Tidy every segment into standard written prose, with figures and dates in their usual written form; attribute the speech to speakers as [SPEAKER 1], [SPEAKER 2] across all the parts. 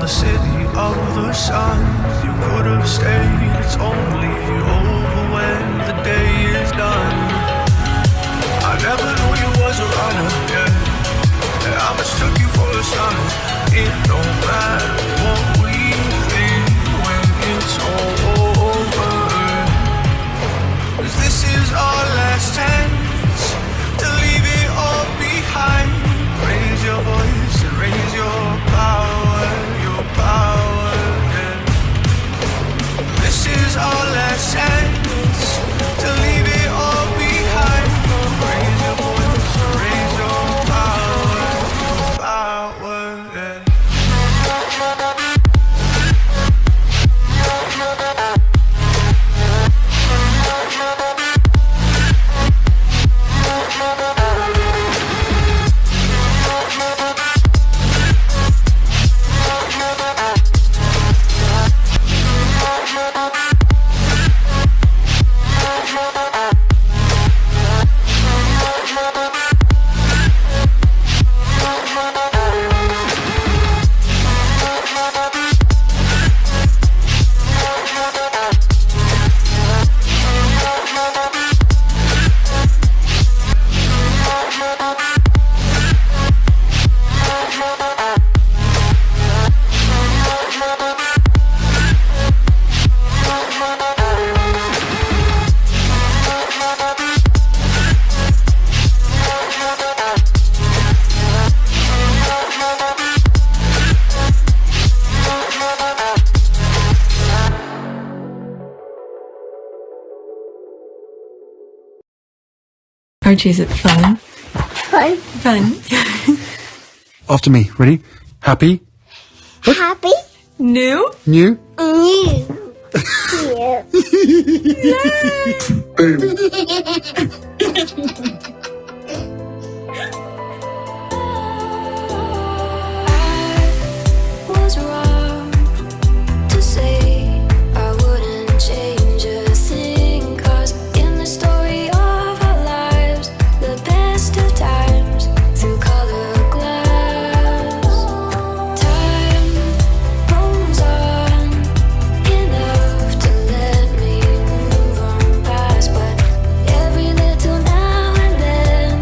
[SPEAKER 1] the city of the sun. You could have stayed, it's only over when the day is done. I never knew you was a runner, yeah. I mistook you for a son. It don't matter what we think when it's all over. 'Cause this is our last chance to leave it all behind. Raise your voice and raise your power, yeah. This is our last chance to leave it all behind. Raise your voice and raise your power, yeah.
[SPEAKER 2] Archie, is it fun?
[SPEAKER 3] Fun.
[SPEAKER 2] Fun.
[SPEAKER 4] After me. Ready? Happy?
[SPEAKER 3] Happy.
[SPEAKER 2] New?
[SPEAKER 4] New?
[SPEAKER 3] New.
[SPEAKER 5] Was wrong to say I wouldn't change a thing, 'cause in the story of our lives, the best of times through colored glass, time moves on enough to let me move on past, but every little now and then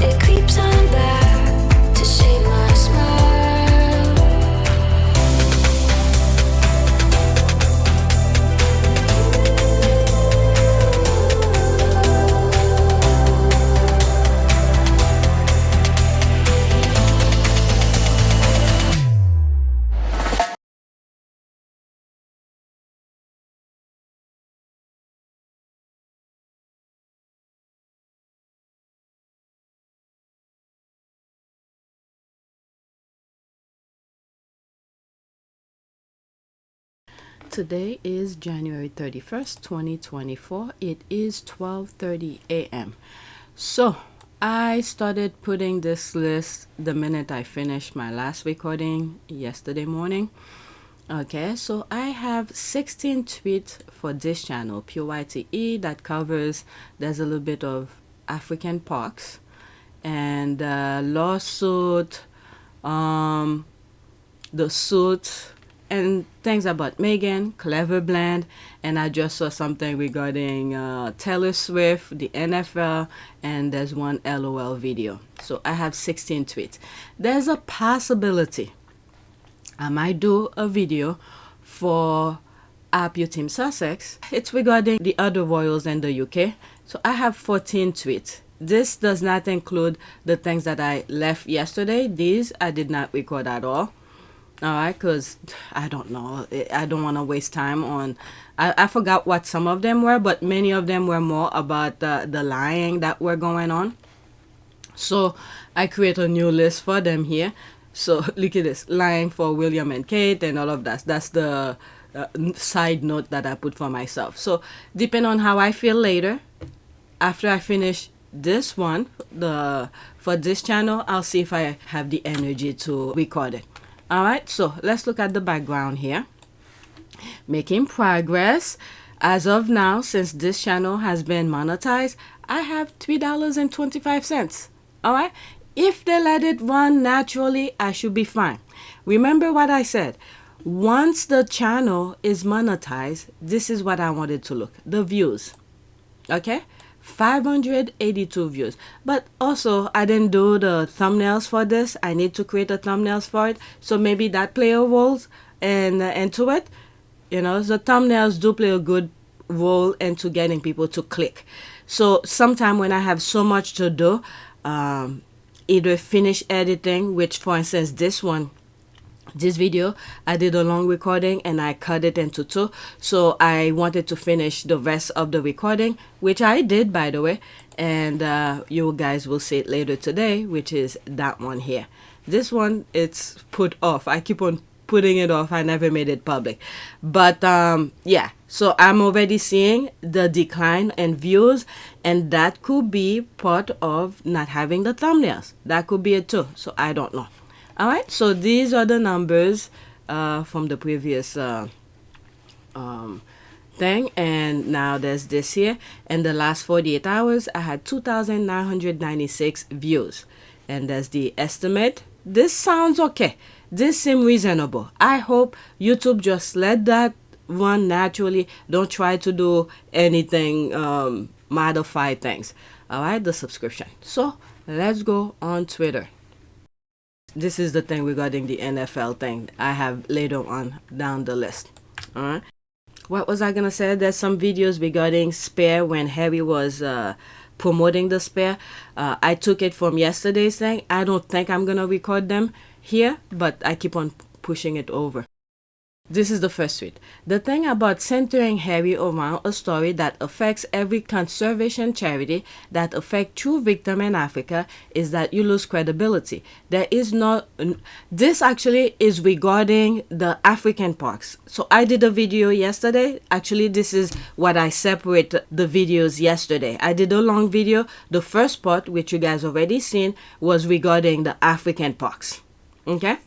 [SPEAKER 5] it creeps on back to shape my smile.
[SPEAKER 6] Today is January 31st, 2024. It is 12:30 a.m. So I started putting this list the minute I finished my last recording yesterday morning. Okay, so I have 16 tweets for this channel, PYTE, that covers, there's a little bit of African parks and lawsuit, the suit, and things about Meghan, Clever Blend, and I just saw something regarding Taylor Swift, the NFL, and there's one LOL video. So I have 16 tweets. There's a possibility I might do a video for your team Sussex. It's regarding the other royals in the UK. So I have 14 tweets. This does not include the things that I left yesterday. These I did not record at all. Alright, because I don't know. I don't want to waste time on... I forgot what some of them were, but many of them were more about the lying that were going on. So I create a new list for them here. So look at this. Lying for William and Kate and all of that. That's the side note that I put for myself. So depending on how I feel later, after I finish this one, for this channel, I'll see if I have the energy to record it. Alright, so let's look at the background here. Making progress. As of now, since this channel has been monetized, I have $3.25. Alright, if they let it run naturally, I should be fine. Remember what I said. Once the channel is monetized, this is what I wanted to look. The views. Okay? 582 views. But also, I didn't do the thumbnails for this. I need to create the thumbnails for it. So maybe that play a role into it. You know, the thumbnails do play a good role into getting people to click. So sometime when I have so much to do, either finish editing, which for instance this video I did a long recording and I cut it into two, so I wanted to finish the rest of the recording, which I did, by the way, and you guys will see it later today, which is that one here. This one, it's put off. I keep on putting it off. I never made it public, but yeah, so I'm already seeing the decline in views, and that could be part of not having the thumbnails. That could be it too, so I don't know. All right, so these are the numbers from the previous thing, and now there's this here. In the last 48 hours, I had 2,996 views, and there's the estimate. This sounds okay. This seems reasonable. I hope YouTube just let that run naturally. Don't try to do anything, modify things. All right, the subscription. So let's go on Twitter. This is the thing regarding the NFL thing I have later on down the list. All right. What was I going to say? There's some videos regarding Spare when Harry was promoting the Spare. I took it from yesterday's thing. I don't think I'm going to record them here, but I keep on pushing it over. This is the first tweet. The thing about centering Harry around a story that affects every conservation charity that affect true victims in Africa is that you lose credibility. There is no... This actually is regarding the African parks. So I did a video yesterday. Actually, this is what I separate the videos yesterday. I did a long video. The first part, which you guys already seen, was regarding the African parks. Okay?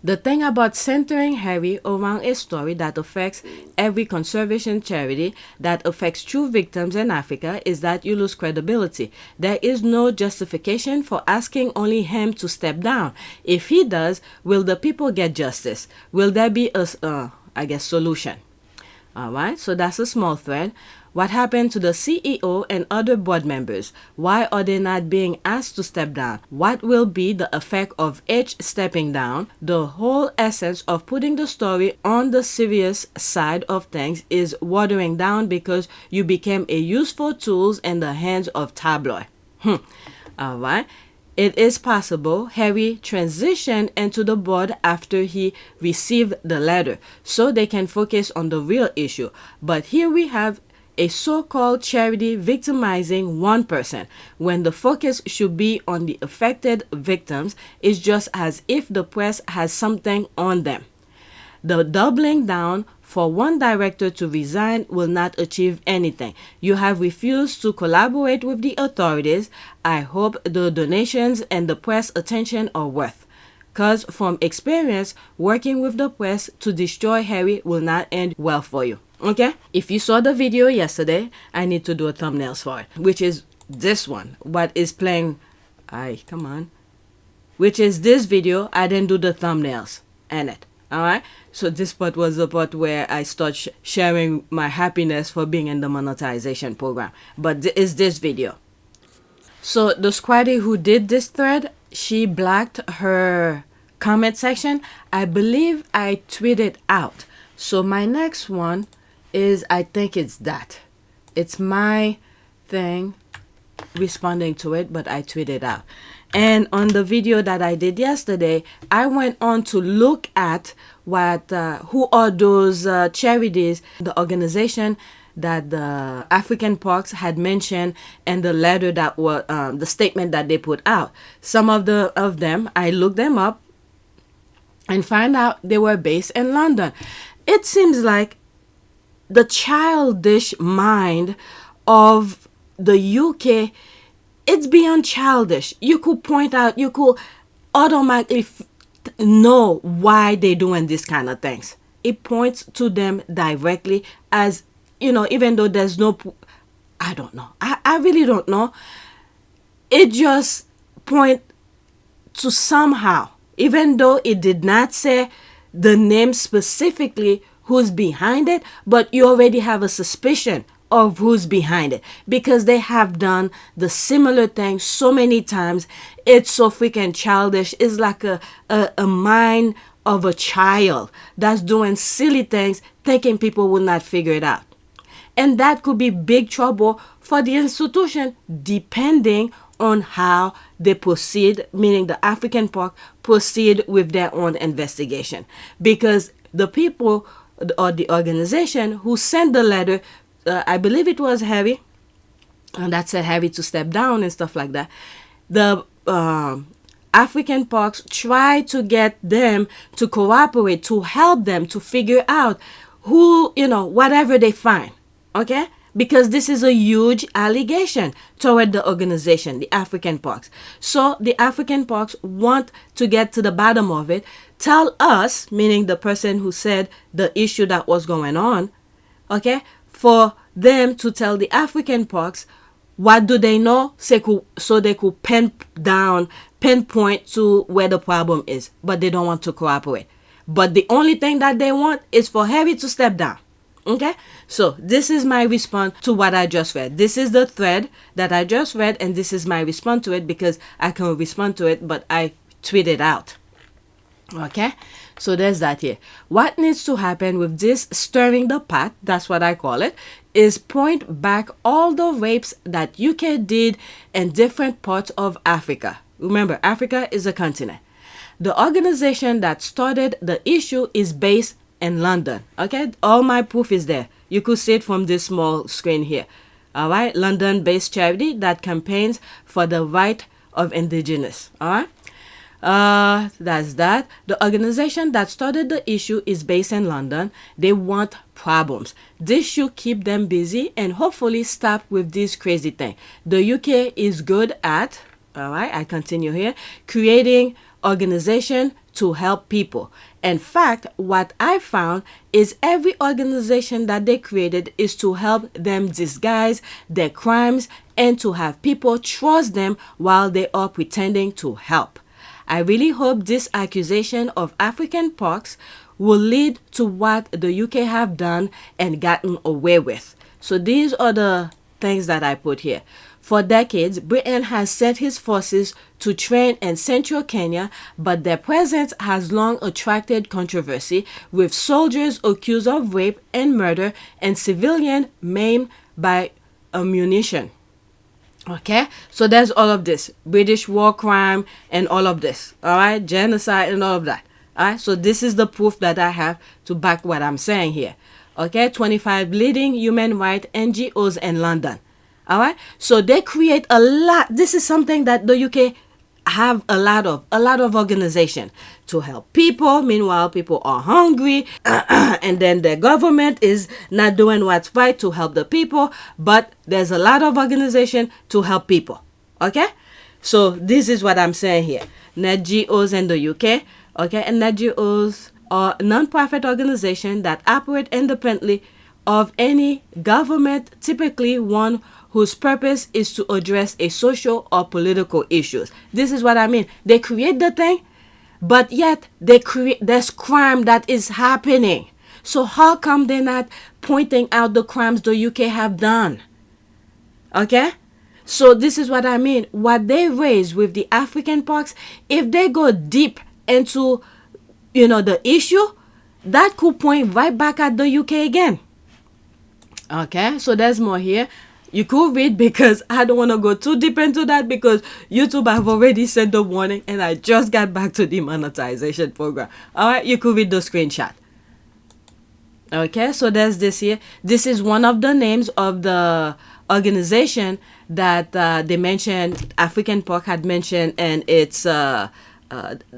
[SPEAKER 6] The thing about centering Harry around a story that affects every conservation charity that affects true victims in Africa is that you lose credibility. There is no justification for asking only him to step down. If he does, will the people get justice? Will there be a, solution? All right, so that's a small thread. What happened to the CEO and other board members? Why are they not being asked to step down? What will be the effect of each stepping down? The whole essence of putting the story on the serious side of things is watering down because you became a useful tool in the hands of Tabloid. All right. It is possible Harry transitioned into the board after he received the letter, so they can focus on the real issue. But here we have a so-called charity victimizing one person when the focus should be on the affected victims. Is just as if the press has something on them. The doubling down for one director to resign will not achieve anything. You have refused to collaborate with the authorities. I hope the donations and the press attention are worth. Because from experience, working with the press to destroy Harry will not end well for you. Okay? If you saw the video yesterday, I need to do a thumbnails for it, which is this one. What is playing? Come on. Which is this video. I didn't do the thumbnails in it. Alright? So this part was the part where I start sharing my happiness for being in the monetization program. But is this video. So the squaddy who did this thread, she blacked her comment section. I believe I tweeted out. So my next one is, I think it's that. It's my thing responding to it, but I tweeted out. And on the video that I did yesterday, I went on to look at what who are those charities, the organization that the African Parks had mentioned, and the letter that was the statement that they put out. Some of them, I looked them up and find out they were based in London. It seems like the childish mind of the UK, it's beyond childish. You could point out, you could automatically know why they're doing this kind of things. It points to them directly, as, you know, even though there's no, I don't know. I really don't know. It just point to somehow, even though it did not say the name specifically who's behind it, but you already have a suspicion of who's behind it because they have done the similar thing so many times. It's so freaking childish. It's like a mind of a child that's doing silly things, thinking people will not figure it out. And that could be big trouble for the institution depending on how they proceed, meaning the African Park proceed with their own investigation. Because the people or the organization who sent the letter, I believe it was Harry, and that said Harry to step down and stuff like that. The African Parks try to get them to cooperate, to help them to figure out who, whatever they find. Okay? Because this is a huge allegation toward the organization, the African Parks. So the African Parks want to get to the bottom of it. Tell us, meaning the person who said the issue that was going on, okay, for them to tell the African Parks what do they know so they could pinpoint to where the problem is. But they don't want to cooperate. But the only thing that they want is for Harry to step down. Okay, so this is my response to what I just read. This is the thread that I just read, and this is my response to it because I can respond to it, but I tweet it out. Okay, so there's that here. What needs to happen with this stirring the pot, that's what I call it, is point back all the rapes that UK did in different parts of Africa. Remember, Africa is a continent. The organization that started the issue is based in London. Okay, all my proof is there. You could see it from this small screen here. All right, London-based charity that campaigns for the right of indigenous. All right, that's that. The organization that started the issue is based in London. They want problems. This should keep them busy and hopefully stop with this crazy thing. The UK is good at, all right, I continue here, creating organization to help people. In fact, what I found is every organization that they created is to help them disguise their crimes and to have people trust them while they are pretending to help. I really hope this accusation of African Parks will lead to what the UK have done and gotten away with. So these are the things that I put here. For decades, Britain has sent his forces to train in central Kenya, but their presence has long attracted controversy, with soldiers accused of rape and murder and civilians maimed by ammunition. Okay, so there's all of this. British war crime and all of this. All right, genocide and all of that. All right, so this is the proof that I have to back what I'm saying here. Okay, 25 leading human rights NGOs in London. All right, so they create a lot. This is something that the UK have a lot of organization to help people. Meanwhile, people are hungry and then the government is not doing what's right to help the people, but there's a lot of organization to help people. Okay, so this is what I'm saying here. NGOs in the UK, okay, and NGOs are non-profit organization that operate independently of any government, typically one whose purpose is to address a social or political issues. This is what I mean. They create the thing, but yet there's crime that is happening. So how come they're not pointing out the crimes the UK have done? Okay? So this is what I mean. What they raise with the African Parks, if they go deep into, the issue, that could point right back at the UK again. Okay? So there's more here. You could read because I don't want to go too deep into that because YouTube have already sent the warning and I just got back to the monetization program. All right, you could read the screenshot. Okay, so there's this here. This is one of the names of the organization that they mentioned, African Park had mentioned in its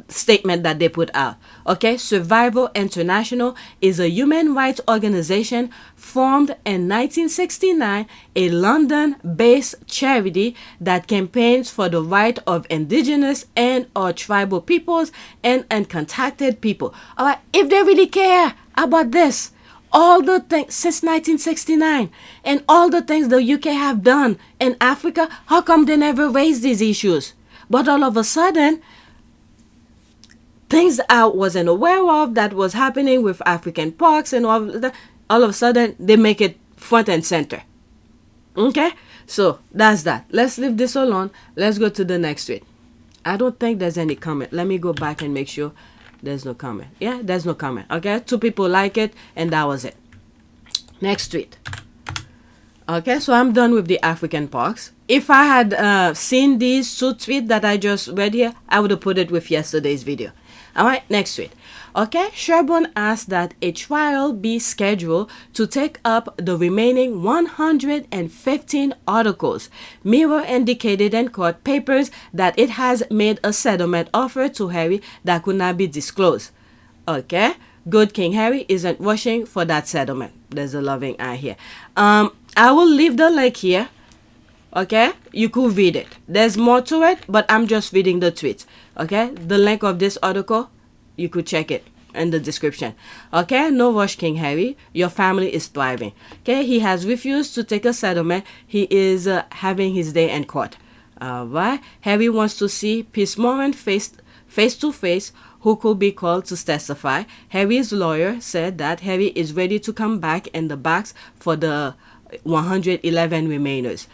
[SPEAKER 6] statement that they put out. Okay, Survival International is a human rights organization formed in 1969, a London-based charity that campaigns for the right of indigenous and or tribal peoples and uncontacted people. All right, if they really care about this, all the things since 1969 and all the things the UK have done in Africa, how come they never raised these issues? But all of a sudden, things I wasn't aware of that was happening with African parks and all of that. All of a sudden, they make it front and center. Okay? So, that's that. Let's leave this alone. Let's go to the next tweet. I don't think there's any comment. Let me go back and make sure there's no comment. Yeah, there's no comment. Okay? 2 people like it, and that was it. Next tweet. Okay, so I'm done with the African parks. If I had seen these 2 tweets that I just read here, I would have put it with yesterday's video. Alright, next tweet. Okay, Sherborne asked that a trial be scheduled to take up the remaining 115 articles. Mirror indicated in court papers that it has made a settlement offer to Harry that could not be disclosed. Okay, good King Harry isn't rushing for that settlement. There's a loving eye here. I will leave the link here. Okay, you could read it. There's more to it, but I'm just reading the tweets. Okay, the link of this article, you could check it in the description. Okay, no rush, King Harry. Your family is thriving. Okay, he has refused to take a settlement. He is having his day in court. Alright, Harry wants to see Piers face to face, who could be called to testify. Harry's lawyer said that Harry is ready to come back in the box for the 111 remainers.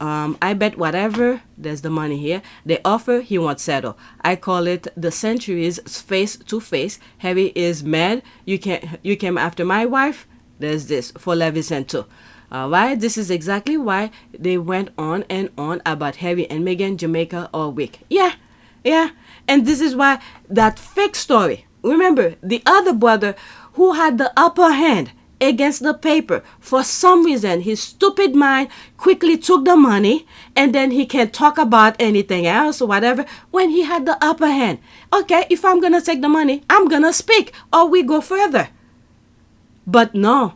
[SPEAKER 6] I bet whatever, there's the money here, they offer, he won't settle. I call it the centuries face to face. Harry is mad. You came after my wife. There's this for Levison too. Alright, this is exactly why they went on and on about Harry and Meghan Jamaica all week. Yeah, and this is why that fake story. Remember, the other brother who had the upper hand against the paper, for some reason his stupid mind quickly took the money, and then he can't talk about anything else or whatever when he had the upper hand. Okay, if I'm gonna take the money, I'm gonna speak, or we go further. But no,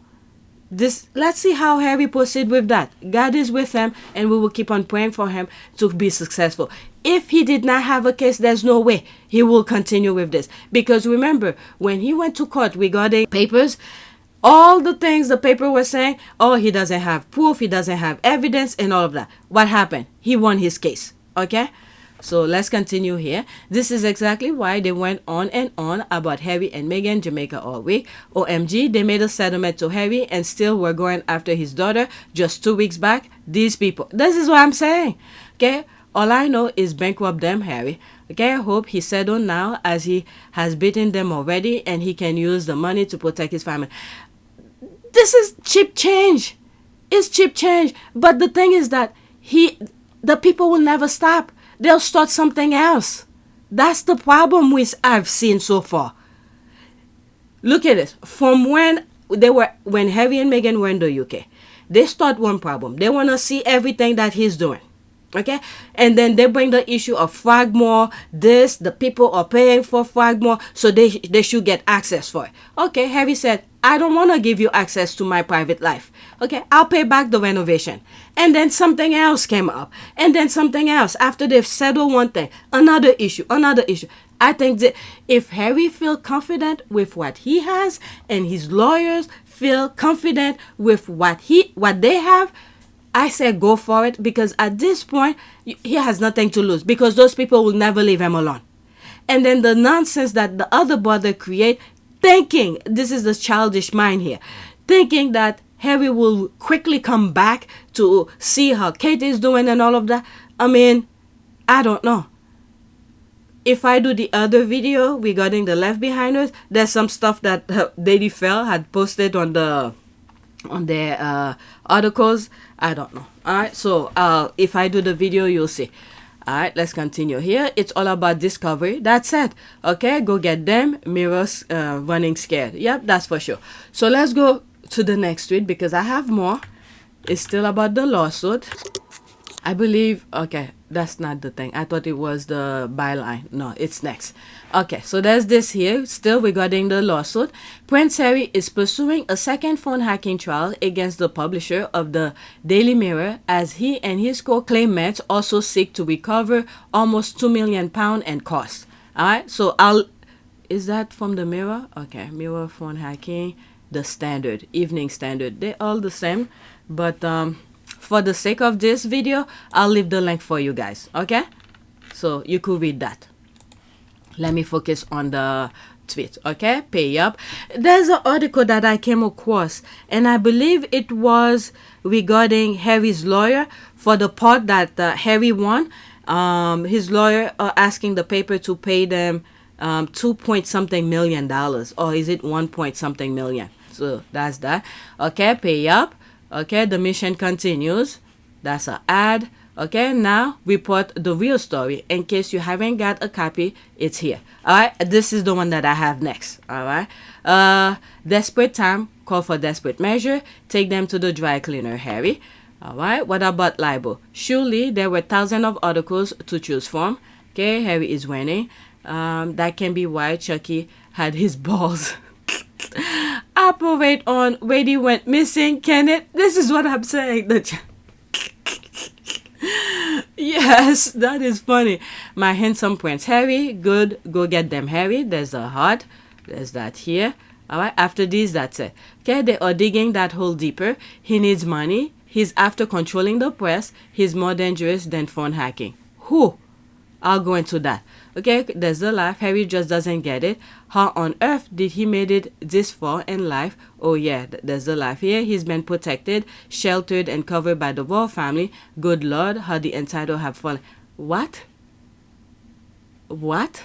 [SPEAKER 6] let's see how Harry proceed with that. God is with him, and we will keep on praying for him to be successful. If he did not have a case, there's no way he will continue with this, because remember, when he went to court regarding papers, all the things the paper was saying, oh, he doesn't have proof, he doesn't have evidence, and all of that. What happened? He won his case. Okay? So let's continue here. This is exactly why they went on and on about Harry and Meghan Jamaica all week. OMG, they made a settlement to Harry and still were going after his daughter just 2 weeks back. These people. This is what I'm saying. Okay? All I know is bankrupt them, Harry. Okay, I hope he settled now, as he has beaten them already, and he can use the money to protect his family. This is cheap change. It's cheap change. But the thing is that the people will never stop. They'll start something else. That's the problem I've seen so far. Look at this. From when Harry and Meghan were in the UK, they start one problem. They want to see everything that he's doing. Okay, and then they bring the issue of Fragmore. The people are paying for Fragmore, so they should get access for it. Okay, Harry said, I don't want to give you access to my private life. Okay, I'll pay back the renovation. And then something else came up, and then something else. After they've settled one thing, another issue. I think that if Harry feels confident with what he has, and his lawyers feel confident with what they have, I said go for it, because at this point, he has nothing to lose, because those people will never leave him alone. And then the nonsense that the other brother create, thinking, this is the childish mind here, thinking that Harry will quickly come back to see how Kate is doing and all of that. I mean, I don't know. If I do the other video regarding the Left Behinders, there's some stuff that Lady Fell had posted on their articles. I don't know. Alright, so if I do the video, you'll see. Alright, let's continue here. It's all about discovery. That's it. Okay, go get them. Mirrors running scared. Yep, that's for sure. So let's go to the next tweet, because I have more. It's still about the lawsuit. I believe, okay, that's not the thing. I thought it was the byline. No, it's next. Okay, so there's this here, still regarding the lawsuit. Prince Harry is pursuing a second phone hacking trial against the publisher of the Daily Mirror, as he and his co-claimants also seek to recover almost £2 million in costs. Alright, so is that from the Mirror? Okay, Mirror phone hacking, the Standard, Evening Standard. They're all the same, but for the sake of this video, I'll leave the link for you guys. Okay, so you could read that. Let me focus on the tweet, okay? Pay up. There's an article that I came across, and I believe it was regarding Harry's lawyer for the part that Harry won. His lawyer asking the paper to pay them 2 point something million dollars, or is it 1 point something million? So that's that. Okay, pay up. Okay, the mission continues. That's an ad. Okay, now report the real story. In case you haven't got a copy, it's here. All right, this is the one that I have next. All right, desperate time, call for desperate measure. Take them to the dry cleaner, Harry. All right, what about libel? Surely there were thousands of articles to choose from. Okay, Harry is winning. That can be why Chucky had his balls. Operate on Wady went missing. Can it? This is what I'm saying. Yes, that is funny. My handsome prince Harry. Good, go get them, Harry. There's a heart. There's that here. All right, after this, that's it. Okay, they are digging that hole deeper. He needs money. He's after controlling the press. He's more dangerous than phone hacking. Who? I'll go into that. Okay, there's the laugh. Harry just doesn't get it. How on earth did he made it this far in life? Oh yeah, there's the laugh here. He's been protected, sheltered, and covered by the royal family. Good Lord, how the entitled have fallen. What? What?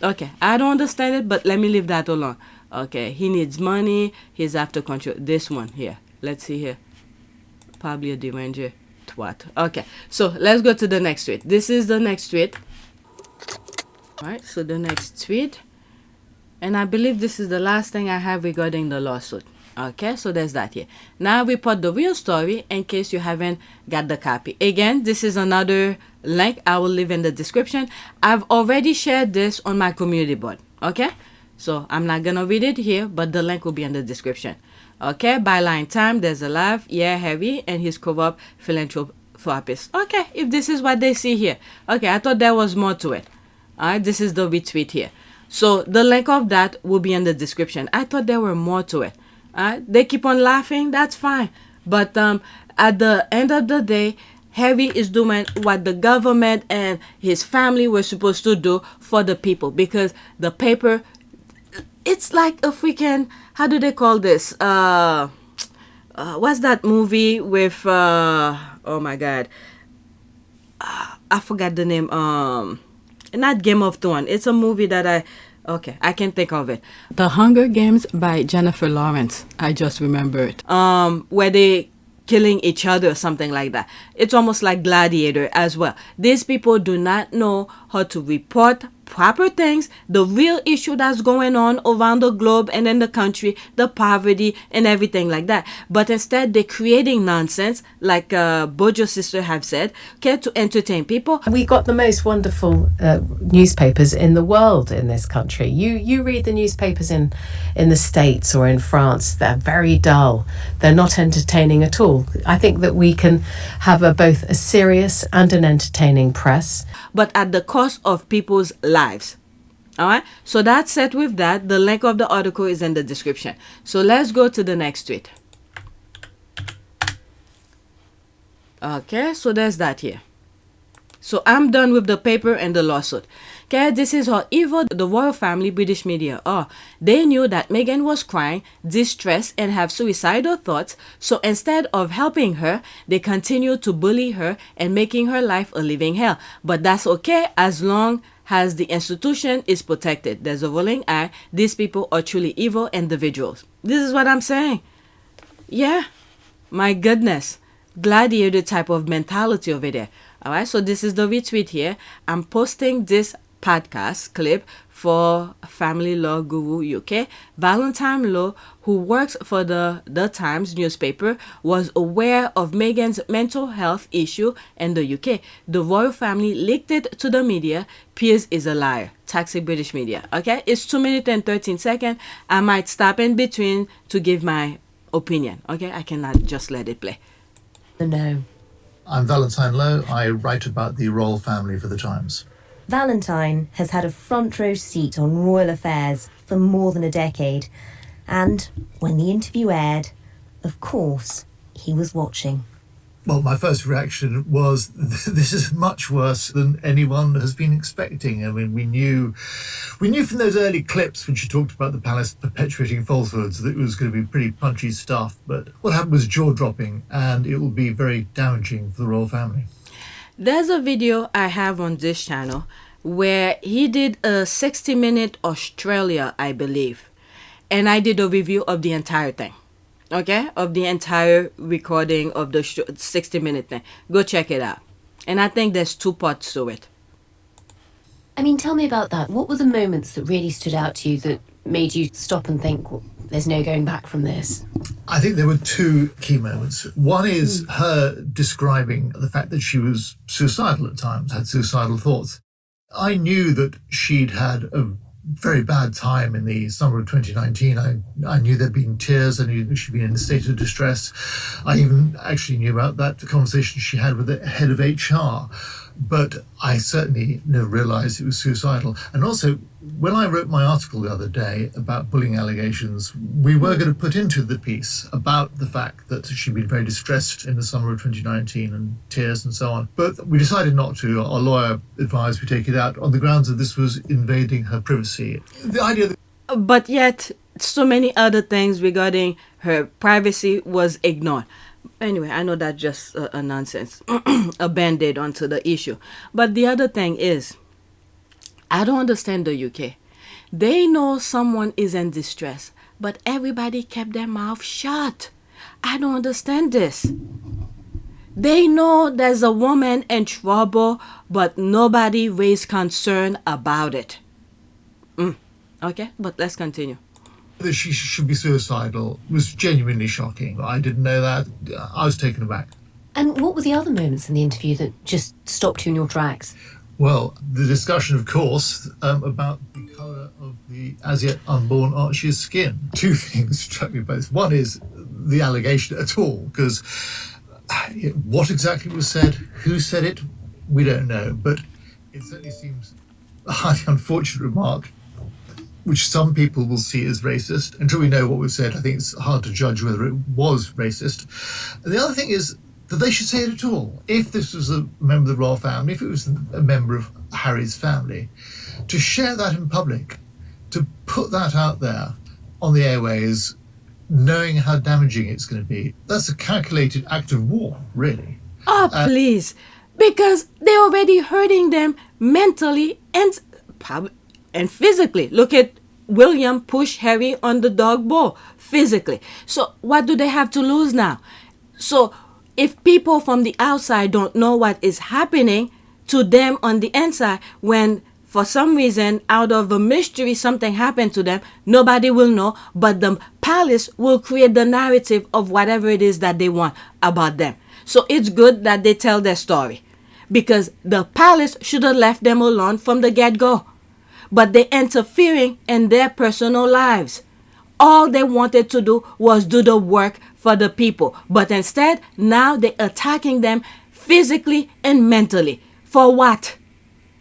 [SPEAKER 6] Okay, I don't understand it, but let me leave that alone. Okay, he needs money. He's after control. This one here. Let's see here. Probably a deranger. What? Okay, so let's go to the next tweet. This is the next tweet. All right, so the next tweet, and I believe this is the last thing I have regarding the lawsuit. Okay, so there's that here. Now we put the real story in case you haven't got the copy. Again, this is another link I will leave in the description. I've already shared this on my community board. Okay, so I'm not gonna read it here, but the link will be in the description. Okay, byline time, there's a laugh. Yeah, Harry and his corrupt philanthropist. Okay, if this is what they see here. Okay, I thought there was more to it. All right, this is the retweet here. So the link of that will be in the description. I thought there were more to it. All right, they keep on laughing. That's fine. But at the end of the day, Harry is doing what the government and his family were supposed to do for the people, because the paper, it's like a freaking, how do they call this? What's that movie with, oh my God. I forgot the name. Not Game of Thrones. It's a movie that I can't think of it. The Hunger Games by Jennifer Lawrence. I just remember it. Where they killing each other or something like that. It's almost like Gladiator as well. These people do not know how to report proper things, the real issue that's going on around the globe and in the country, the poverty and everything like that. But instead, they're creating nonsense, like Bojo's sister have said, okay, to entertain people.
[SPEAKER 7] We got the most wonderful newspapers in the world in this country. You read the newspapers in the States or in France, they're very dull. They're not entertaining at all. I think that we can have both a serious and an entertaining press.
[SPEAKER 6] But at the cost of people's lives. All right, so that's it with that. The link of the article is in the description. So let's go to the next tweet. Okay, so there's that here. So I'm done with the paper and the lawsuit. Okay, this is how evil the royal family, British media are. They knew that Meghan was crying, distressed, and have suicidal thoughts. So instead of helping her, they continue to bully her and making her life a living hell. But that's okay as long as the institution is protected. There's a rolling eye. These people are truly evil individuals. This is what I'm saying. Yeah, my goodness. Gladiator type of mentality over there. All right, so this is the retweet here. I'm posting this podcast clip for Family Law Guru UK. Valentine Law, who works for the Times newspaper, was aware of Meghan's mental health issue in the UK. The royal family leaked it to the media. Piers is a liar. Toxic British media. Okay, it's 2 minutes and 13 seconds. I might stop in between to give my opinion. Okay, I cannot just let it play.
[SPEAKER 7] No.
[SPEAKER 8] I'm Valentine Lowe. I write about the royal family for the Times.
[SPEAKER 9] Valentine has had a front row seat on royal affairs for more than a decade. And when the interview aired, of course, he was watching.
[SPEAKER 8] Well, my first reaction was this is much worse than anyone has been expecting. I mean, we knew from those early clips when she talked about the palace perpetuating falsehoods that it was going to be pretty punchy stuff. But what happened was jaw-dropping, and it will be very damaging for the royal family.
[SPEAKER 6] There's a video I have on this channel where he did a 60-minute Australia, I believe. And I did a review of the entire thing. Okay, of the entire recording of the 60-minute thing. Go check it out. And I think there's 2 parts to it.
[SPEAKER 10] I mean, tell me about that. What were the moments that really stood out to you that made you stop and think, well, there's no going back from this?
[SPEAKER 8] I think there were 2 key moments. One is her describing the fact that she was suicidal at times, had suicidal thoughts. I knew that she'd had a very bad time in the summer of 2019. I knew there'd been tears. I knew that she'd been in a state of distress. I even actually knew about that conversation she had with the head of HR. But I certainly never realised it was suicidal. And also, when I wrote my article the other day about bullying allegations, we were going to put into the piece about the fact that she'd been very distressed in the summer of 2019 and tears and so on. But we decided not to. Our lawyer advised we take it out on the grounds that this was invading her privacy. The idea that...
[SPEAKER 6] But yet, so many other things regarding her privacy was ignored. Anyway, I know that's just a nonsense, a band-aid onto the issue. But the other thing is, I don't understand the UK. They know someone is in distress, but everybody kept their mouth shut. I don't understand this. They know there's a woman in trouble, but nobody raised concern about it. Okay, but let's continue.
[SPEAKER 8] That she should be suicidal was genuinely shocking. I didn't know that. I was taken aback.
[SPEAKER 10] And what were the other moments in the interview that just stopped you in your tracks?
[SPEAKER 8] Well, the discussion, of course, about the colour of the as-yet unborn Archie's skin. 2 things struck me both. One is the allegation at all, because what exactly was said, who said it, we don't know. But it certainly seems a highly unfortunate remark, which some people will see as racist. Until we know what was said, I think it's hard to judge whether it was racist. And the other thing is that they should say it at all. If this was a member of the royal family, if it was a member of Harry's family, to share that in public, to put that out there on the airways, knowing how damaging it's going to be, that's a calculated act of war, really.
[SPEAKER 6] Oh, please. Because they're already hurting them mentally and physically. Look at William push Harry on the dog bowl physically. So what do they have to lose now? So if people from the outside don't know what is happening to them on the inside, when for some reason out of a mystery something happened to them, nobody will know, but the palace will create the narrative of whatever it is that they want about them. So it's good that they tell their story, because the palace should have left them alone from the get-go. But they interfering in their personal lives. All they wanted to do was do the work for the people. But instead, now they're attacking them physically and mentally. For what?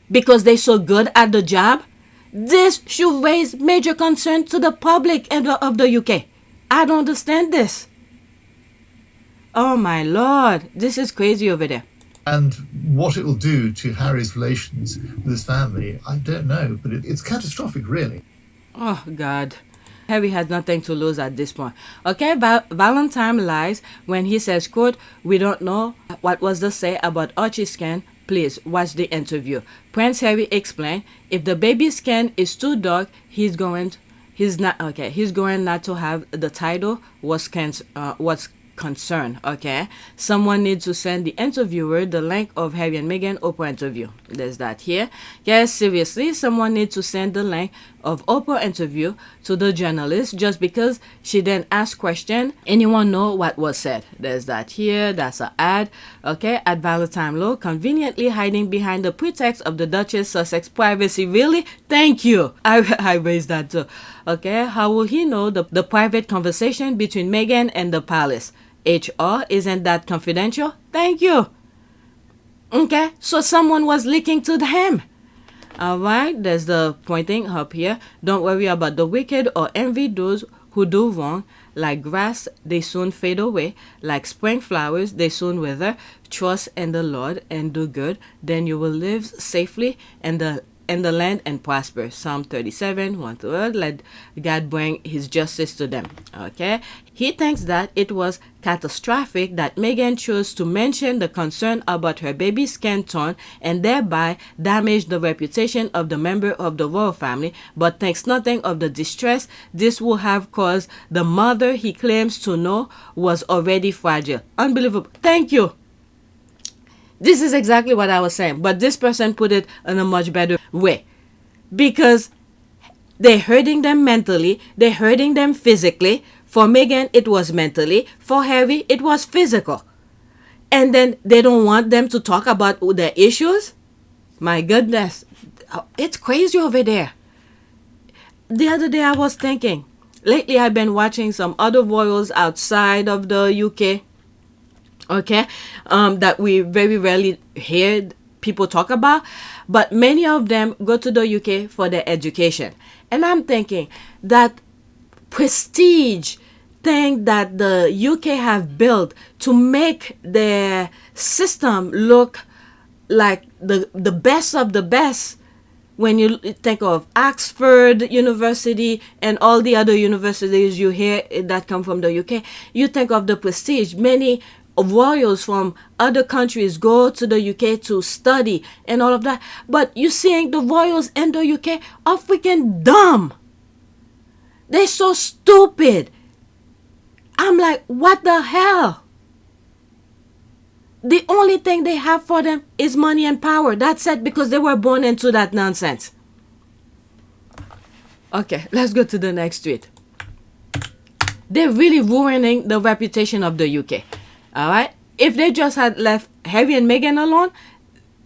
[SPEAKER 6] Because they're so good at the job? This should raise major concern to the public of the UK. I don't understand this. Oh my Lord, this is crazy over there.
[SPEAKER 8] And what it will do to Harry's relations with his family, I don't know, but it's catastrophic, really.
[SPEAKER 6] Oh, God. Harry has nothing to lose at this point. Okay, Valentine lies when he says, quote, "We don't know what was the say about Archie's skin. Please watch the interview." Prince Harry explained, if the baby's skin is too dark, he's going not to have the title what's concern. Okay, someone needs to send the interviewer the link of Harry and Meghan Oprah interview. There's that here. Yes, seriously, someone needs to send the link of Oprah interview to the journalist, just because she didn't ask question. Anyone know what was said? There's that here. That's an ad. Okay, at Valentine Law, conveniently hiding behind the pretext of the Duchess Sussex privacy. Really? Thank you. I raised that too. Okay, how will he know the private conversation between Meghan and the palace? HR, isn't that confidential? Thank you. Okay, so someone was leaking to him. Alright, there's the pointing up here. Don't worry about the wicked or envy those who do wrong. Like grass, they soon fade away. Like spring flowers, they soon wither. Trust in the Lord and do good. Then you will live safely in the land and prosper. Psalm 37, 1-3. Let God bring his justice to them. Okay? He thinks that it was catastrophic that Meghan chose to mention the concern about her baby's skin tone and thereby damage the reputation of the member of the royal family, but thinks nothing of the distress this will have caused the mother he claims to know was already fragile. Unbelievable. Thank you. This is exactly what I was saying, but this person put it in a much better way. Because they're hurting them mentally, they're hurting them physically. For Meghan, it was mentally. For Harry, it was physical. And then they don't want them to talk about their issues? My goodness, it's crazy over there. The other day I was thinking, lately I've been watching some other royals outside of the UK. Okay, that we very rarely hear people talk about, but many of them go to the UK for their education. And I'm thinking that prestige thing that the UK have built to make their system look like the best of the best. When you think of Oxford University and all the other universities you hear that come from the UK, you think of the prestige. Many royals from other countries go to the UK to study and all of that. But you seeing the royals in the UK are freaking dumb. They're so stupid. I'm like, what the hell? The only thing they have for them is money and power. That's it, because they were born into that nonsense. Okay, let's go to the next tweet. They're really ruining the reputation of the UK. All right? If they just had left Harry and Meghan alone,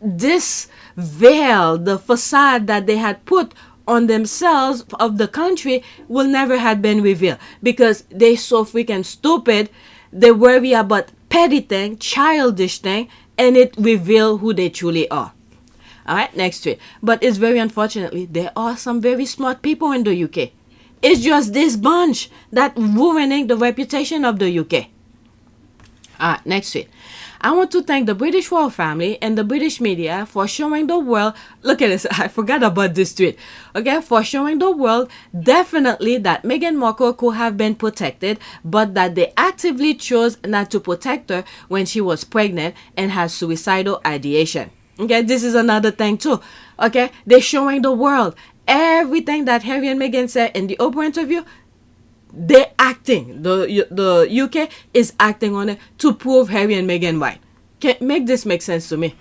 [SPEAKER 6] this veil, the facade that they had put on themselves of the country will never have been revealed, because they're so freaking stupid. They worry about petty thing, childish thing, and it reveal who they truly are. All right, next tweet. But it's very unfortunately, there are some very smart people in the UK. It's just this bunch that ruining the reputation of the UK. All right, next tweet. I want to thank the British royal family and the British media for showing the world, look at this, I forgot about this tweet, okay, for showing the world definitely that Meghan Markle could have been protected, but that they actively chose not to protect her when she was pregnant and has suicidal ideation. Okay, this is another thing too. Okay, they're showing the world everything that Harry and Meghan said in the Oprah interview. They're acting. The UK is acting on it to prove Harry and Meghan right. Can make this make sense to me.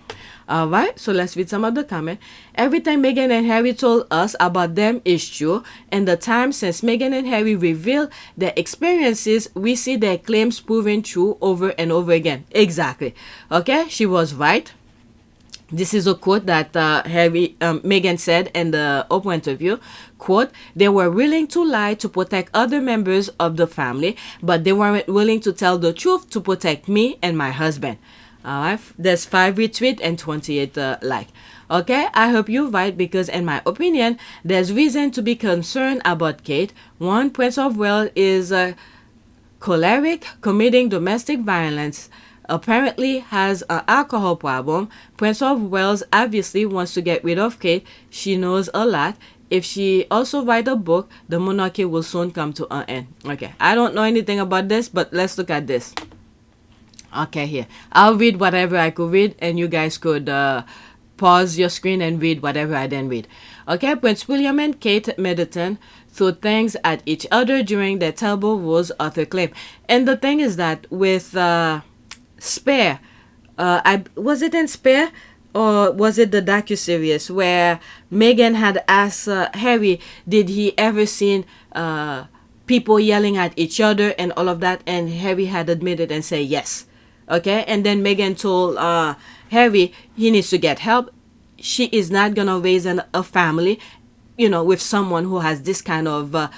[SPEAKER 6] All right, so let's read some of the comment. Everything Meghan and Harry told us about them is true. In the time since Meghan and Harry revealed their experiences, we see their claims proven true over and over again. Exactly. Okay, she was right. This is a quote that Meghan said in the Oprah interview. Quote, they were willing to lie to protect other members of the family, but they weren't willing to tell the truth to protect me and my husband. All right, there's 5 retweets and 28 like. Okay, I hope you're right, because in my opinion, there's reason to be concerned about Kate. One, Prince of Wales is choleric, committing domestic violence. Apparently has an alcohol problem. Prince of Wales obviously wants to get rid of Kate. She knows a lot. If she also write a book, the monarchy will soon come to an end. Okay, I don't know anything about this, but let's look at this. Okay, here. I'll read whatever I could read, and you guys could pause your screen and read whatever I then read. Okay, Prince William and Kate Middleton threw things at each other during their terrible rules, Arthur claimed. And the thing is that with Spare, was it in Spare, or was it the docuseries where Meghan had asked Harry, did he ever seen people yelling at each other and all of that, and Harry had admitted and said yes. Okay, and then Meghan told Harry he needs to get help. She is not gonna raise a family, you know, with someone who has this kind of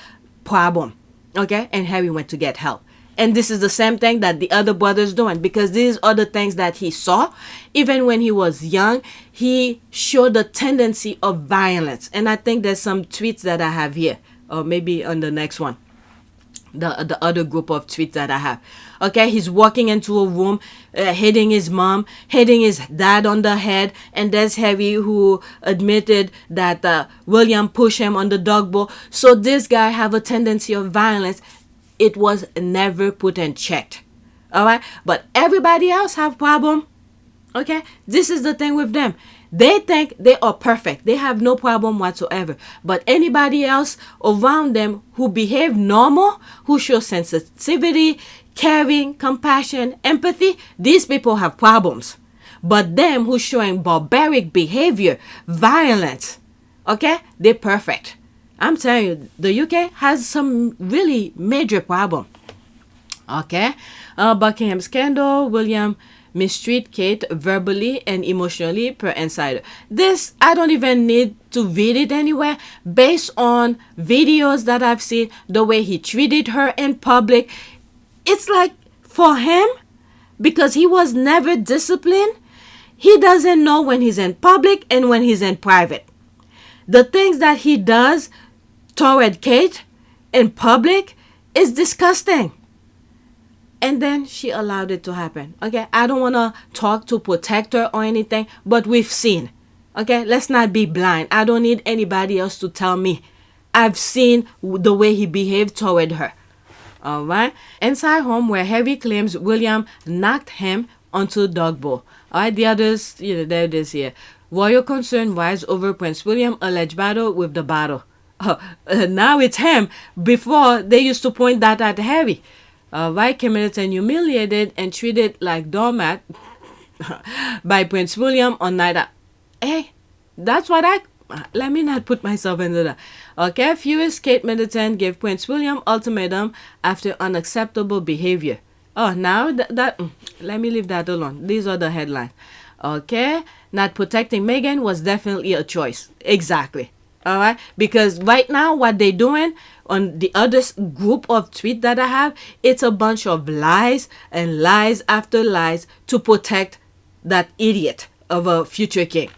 [SPEAKER 6] problem. Okay, and Harry went to get help. And this is the same thing that the other brothers doing, because these are the things that he saw. Even when he was young, he showed a tendency of violence. And I think there's some tweets that I have here, or maybe on the next one. the other group of tweets that I have. Okay, he's walking into a room, hitting his mom, hitting his dad on the head, and there's Harry who admitted that William pushed him on the dog bowl. So this guy have a tendency of violence. It was never put in check. All right, but everybody else have problem. Okay, this is the thing with them. They think they are perfect. They have no problem whatsoever. But anybody else around them who behave normal, who show sensitivity, caring, compassion, empathy, these people have problems. But them who showing barbaric behavior, violence, okay, they're perfect. I'm telling you, the UK has some really major problem. Okay, Buckingham scandal, William mistreat Kate verbally and emotionally per insider. This, I don't even need to read it anywhere. Based on videos that I've seen, the way he treated her in public, it's like for him, because he was never disciplined, he doesn't know when he's in public and when he's in private. The things that he does toward Kate in public is disgusting. And then she allowed it to happen. Okay, I don't want to talk to protect her or anything, but we've seen. Okay, let's not be blind. I don't need anybody else to tell me. I've seen the way he behaved toward her. All right. Inside home where Harry claims William knocked him onto dog bowl. All right, the others, there it is here. Royal concern rise over Prince William alleged battle with the bottle. Now it's him. Before, they used to point that at Harry. Right, Middleton humiliated and treated like doormat by Prince William on night out. Hey, that's what let me not put myself into that. Okay, furious Kate Middleton gave Prince William ultimatum after unacceptable behavior. Oh, now let me leave that alone. These are the headlines. Okay, not protecting Meghan was definitely a choice. Exactly. All right, because right now what they're doing on the other group of tweets that I have, it's a bunch of lies and lies after lies to protect that idiot of a future king.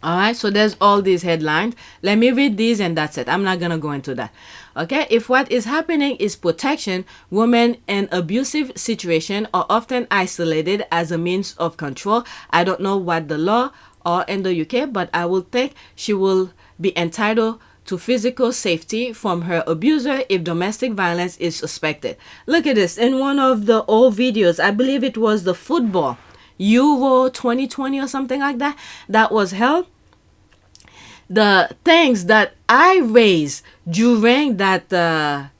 [SPEAKER 6] All right, so there's all these headlines. Let me read these and that's it. I'm not going to go into that. Okay, if what is happening is protection, women in abusive situation are often isolated as a means of control. I don't know what the law are in the UK, but I will think she will be entitled to physical safety from her abuser if domestic violence is suspected. Look at this. In one of the old videos, I believe it was the football Euro 2020 or something like that, that was held. The things that I raised during that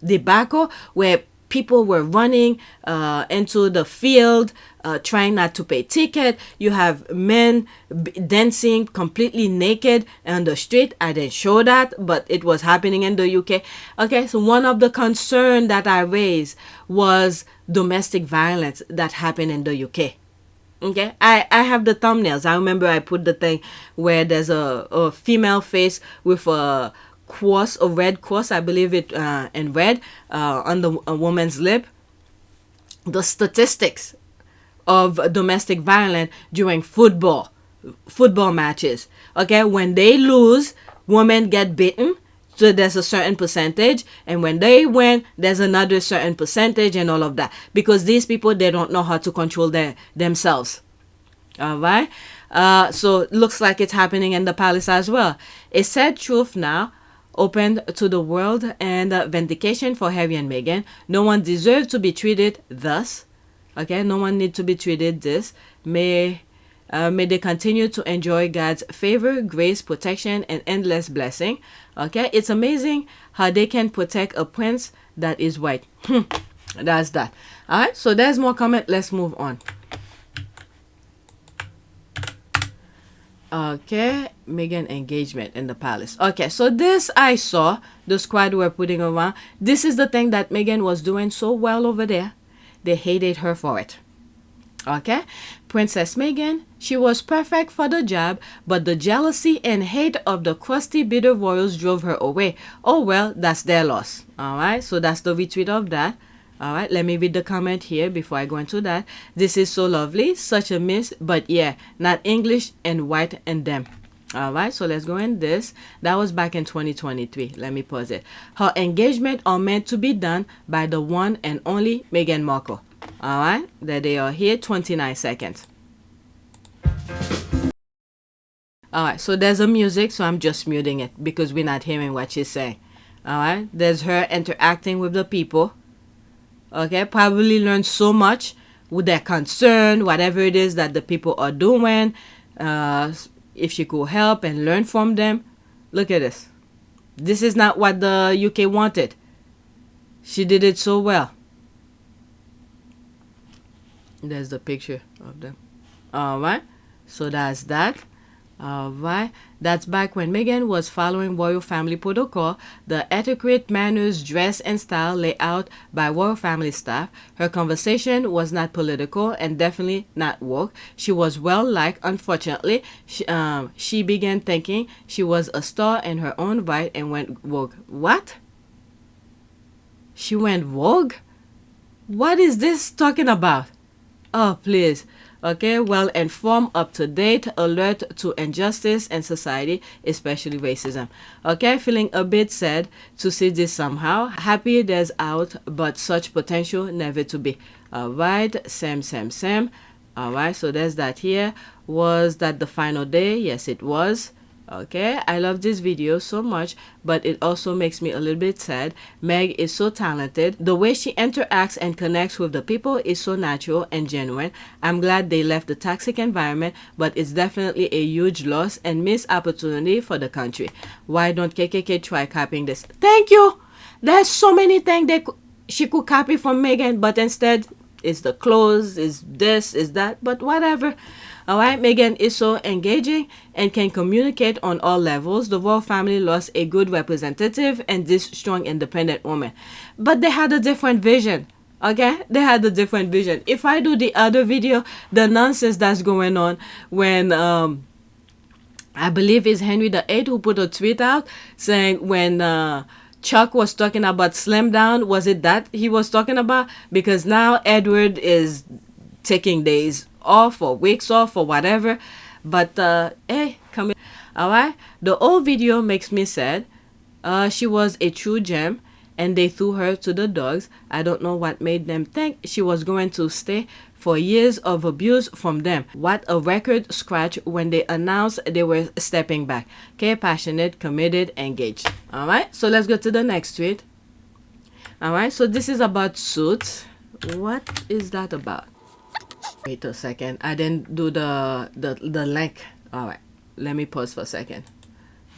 [SPEAKER 6] debacle where people were running into the field, trying not to pay ticket. You have men dancing completely naked on the street. I didn't show that, but it was happening in the UK. Okay, so one of the concerns that I raised was domestic violence that happened in the UK. Okay, I have the thumbnails. I remember I put the thing where there's a female face with a cross, a red cross, I believe it in red, on a woman's lip. The statistics of domestic violence during football matches. Okay, when they lose, women get beaten. So there's a certain percentage, and when they win, there's another certain percentage and all of that. Because these people, they don't know how to control themselves. All right. So it looks like it's happening in the palace as well. A sad truth now opened to the world and vindication for Harry and Meghan. No one deserves to be treated thus. Okay, no one needs to be treated this. May they continue to enjoy God's favor, grace, protection, and endless blessing. Okay, it's amazing how they can protect a prince that is white. That's that. All right, so there's more comment. Let's move on. Okay, Meghan engagement in the palace. Okay, so this I saw the squad were putting around. This is the thing that Meghan was doing so well over there. They hated her for it. Okay, Princess Meghan, she was perfect for the job, but the jealousy and hate of the crusty, bitter royals drove her away. Oh well, that's their loss. All right, so that's the retweet of that. All right, let me read the comment here before I go into that. This is so lovely, such a miss, but yeah, not English and white and them. All right, so let's go in this. That was back in 2023. Let me pause it. Her engagement are meant to be done by the one and only Meghan Markle. All right, there they are here, 29 seconds. All right, so there's a music, so I'm just muting it because we're not hearing what she's saying. All right, there's her interacting with the people. Okay, probably learned so much with their concern, whatever it is that the people are doing. If she could help and learn from them. Look at this. This is not what the UK wanted. She did it so well. There's the picture of them. All right, so that's that. All right, that's back when Meghan was following royal family protocol, the etiquette, manners, dress, and style laid out by royal family staff. Her conversation was not political and definitely not woke. She was well liked. Unfortunately, she began thinking she was a star in her own right and went woke. What? She went woke? What is this talking about? Oh, please. Okay, well informed, up to date, alert to injustice in society, especially racism. Okay, feeling a bit sad to see this somehow. Happy there's out, but such potential never to be. All right, same. All right, so there's that here. Was that the final day? Yes, it was. Okay, I love this video so much, but it also makes me a little bit sad. Meg is so talented. The way she interacts and connects with the people is so natural and genuine. I'm glad they left the toxic environment, but it's definitely a huge loss and missed opportunity for the country. Why don't KKK try copying this? Thank you. There's so many things she could copy from Meghan, but instead it's the clothes, is this, is that, but whatever. All right, Meghan is so engaging and can communicate on all levels. The royal family lost a good representative and this strong, independent woman. But they had a different vision. Okay, they had a different vision. If I do the other video, the nonsense that's going on when I believe it's Henry VIII who put a tweet out saying when Chuck was talking about slim down, was it that he was talking about? Because now Edward is taking days off or weeks off or whatever, but hey, come in. All right, the old video makes me sad. She was a true gem and they threw her to the dogs. I don't know what made them think she was going to stay for years of abuse from them. What a record scratch when they announced they were stepping back. Okay, passionate, committed, engaged. All right, so let's go to the next tweet. All right, so this is about Suits. What is that about? Wait a second. I didn't do the link. All right. Let me pause for a second.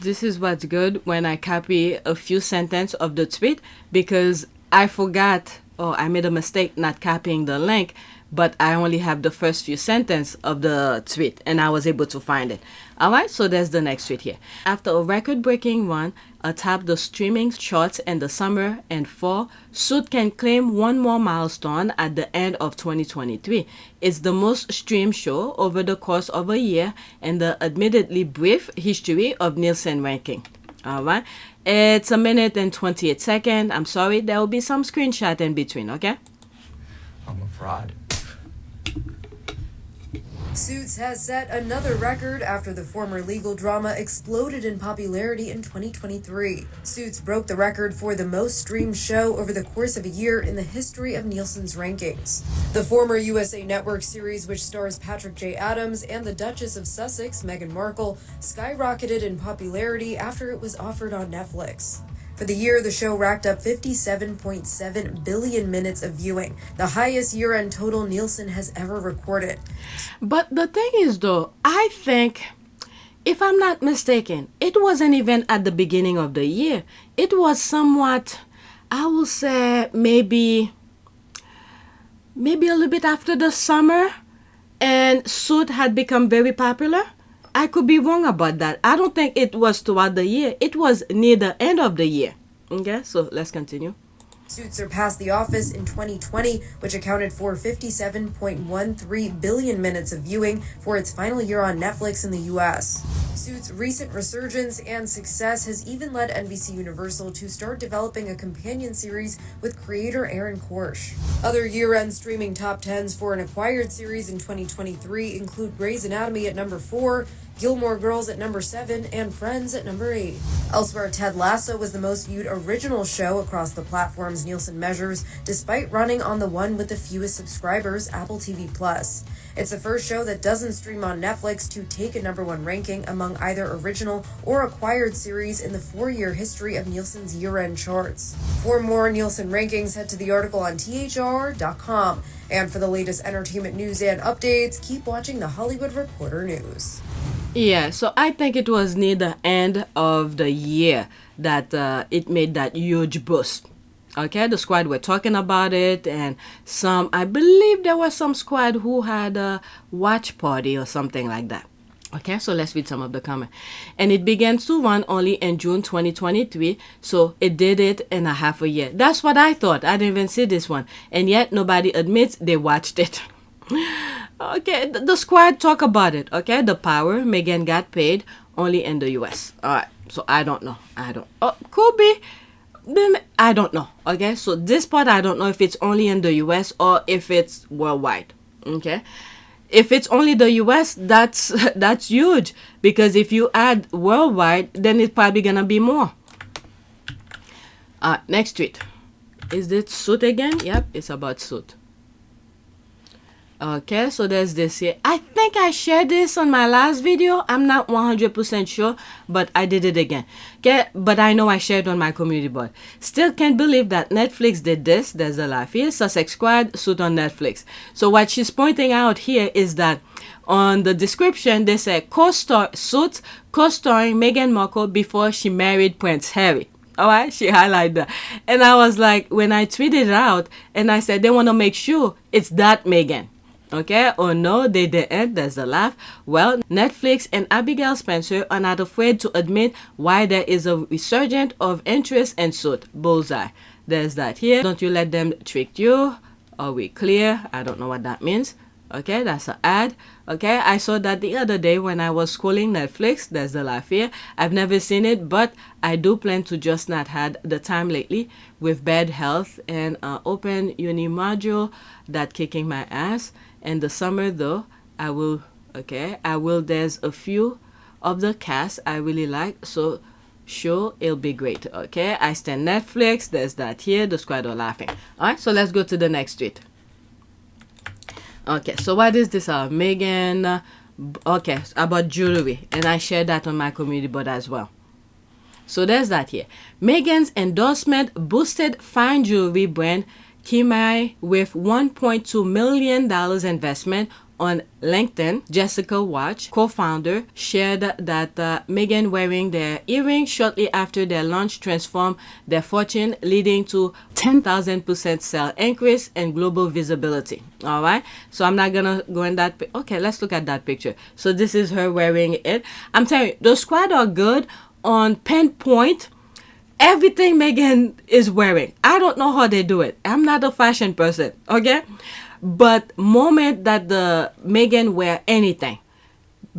[SPEAKER 6] This is what's good when I copy a few sentences of the tweet because I forgot or I made a mistake not copying the link, but I only have the first few sentences of the tweet and I was able to find it. All right, so there's the next tweet here. After a record-breaking run atop the streaming charts in the summer and fall, Suits can claim one more milestone at the end of 2023. It's the most streamed show over the course of a year in the admittedly brief history of Nielsen ranking. All right, it's 1 minute and 28 seconds. I'm sorry, there will be some screenshot in between, okay?
[SPEAKER 11] I'm a fraud.
[SPEAKER 12] Suits has set another record after the former legal drama exploded in popularity in 2023. Suits broke the record for the most streamed show over the course of a year in the history of Nielsen's rankings. The former USA Network series, which stars Patrick J. Adams and the Duchess of Sussex, Meghan Markle, skyrocketed in popularity after it was offered on Netflix. For the year, the show racked up 57.7 billion minutes of viewing, the highest year-end total Nielsen has ever recorded.
[SPEAKER 6] But the thing is, though, I think, if I'm not mistaken, it wasn't even at the beginning of the year. It was somewhat, I will say, maybe a little bit after the summer, and Suits had become very popular. I could be wrong about that. I don't think it was throughout the year. It was near the end of the year. Okay, so let's continue.
[SPEAKER 12] Suits surpassed The Office in 2020, which accounted for 57.13 billion minutes of viewing for its final year on Netflix in the US. Suits' recent resurgence and success has even led NBC Universal to start developing a companion series with creator Aaron Korsh. Other year-end streaming top 10s for an acquired series in 2023 include Grey's Anatomy at number 4, Gilmore Girls at number 7, and Friends at number 8. Elsewhere, Ted Lasso was the most viewed original show across the platform's Nielsen measures, despite running on the one with the fewest subscribers, Apple TV+. It's the first show that doesn't stream on Netflix to take a number 1 ranking among either original or acquired series in the 4-year history of Nielsen's year-end charts. For more Nielsen rankings, head to the article on thr.com. And for the latest entertainment news and updates, keep watching the Hollywood Reporter News.
[SPEAKER 6] Yeah, so I think it was near the end of the year that it made that huge boost. Okay, the squad were talking about it, and I believe there was some squad who had a watch party or something like that. Okay, so let's read some of the comments. And it began to run only in June 2023, so it did it in a half a year. That's what I thought. I didn't even see this one. And yet nobody admits they watched it. Okay, the squad talk about it. Okay, the power, Meghan got paid only in the US. All right, so I don't know. Could be. Then I don't know. Okay, so this part I don't know if it's only in the US or if it's worldwide. Okay, if it's only the US, that's huge, because if you add worldwide, then it's probably gonna be more. Next tweet. Is it Suit again? Yep, it's about Suit. Okay, so there's this here. I think I shared this on my last video. I'm not 100% sure, but I did it again. Okay, but I know I shared on my community board. Still can't believe that Netflix did this. There's a laugh here. Sussex Squad, Suit on Netflix. So what she's pointing out here is that on the description, they say Suit co-starring Meghan Markle before she married Prince Harry. All right, she highlighted that. And I was like, when I tweeted it out, and I said, they want to make sure it's that Meghan. Okay, oh no, they didn't. There's a laugh. Well, Netflix and Abigail Spencer are not afraid to admit why there is a resurgence of interest in Suit. Bullseye. There's that here. Don't you let them trick you. Are we clear? I don't know what that means. Okay, that's an ad. Okay, I saw that the other day when I was scrolling Netflix. There's the laugh here. I've never seen it, but I do plan to, just not had the time lately with bad health and open uni module that kicking my ass. In the summer though, I will, there's a few of the cast I really like, so sure, it'll be great. Okay, I stand Netflix. There's that here. The squad are laughing. All right, so let's go to the next tweet. Okay, so what is this? Meghan. Okay, about jewelry, and I shared that on my community board as well. So there's that here. Meghan's endorsement boosted fine jewelry brand Kimai with $1.2 million investment on LinkedIn. Jessica Watch, co-founder, shared that Meghan wearing their earrings shortly after their launch transformed their fortune, leading to 10,000% sale increase and global visibility. All right, so I'm not gonna go in that. Okay, let's look at that picture. So this is her wearing it. I'm telling you, the squad are good on pinpoint everything Meghan is wearing. I don't know how they do it. I'm not a fashion person, okay? But moment that the Meghan wear anything,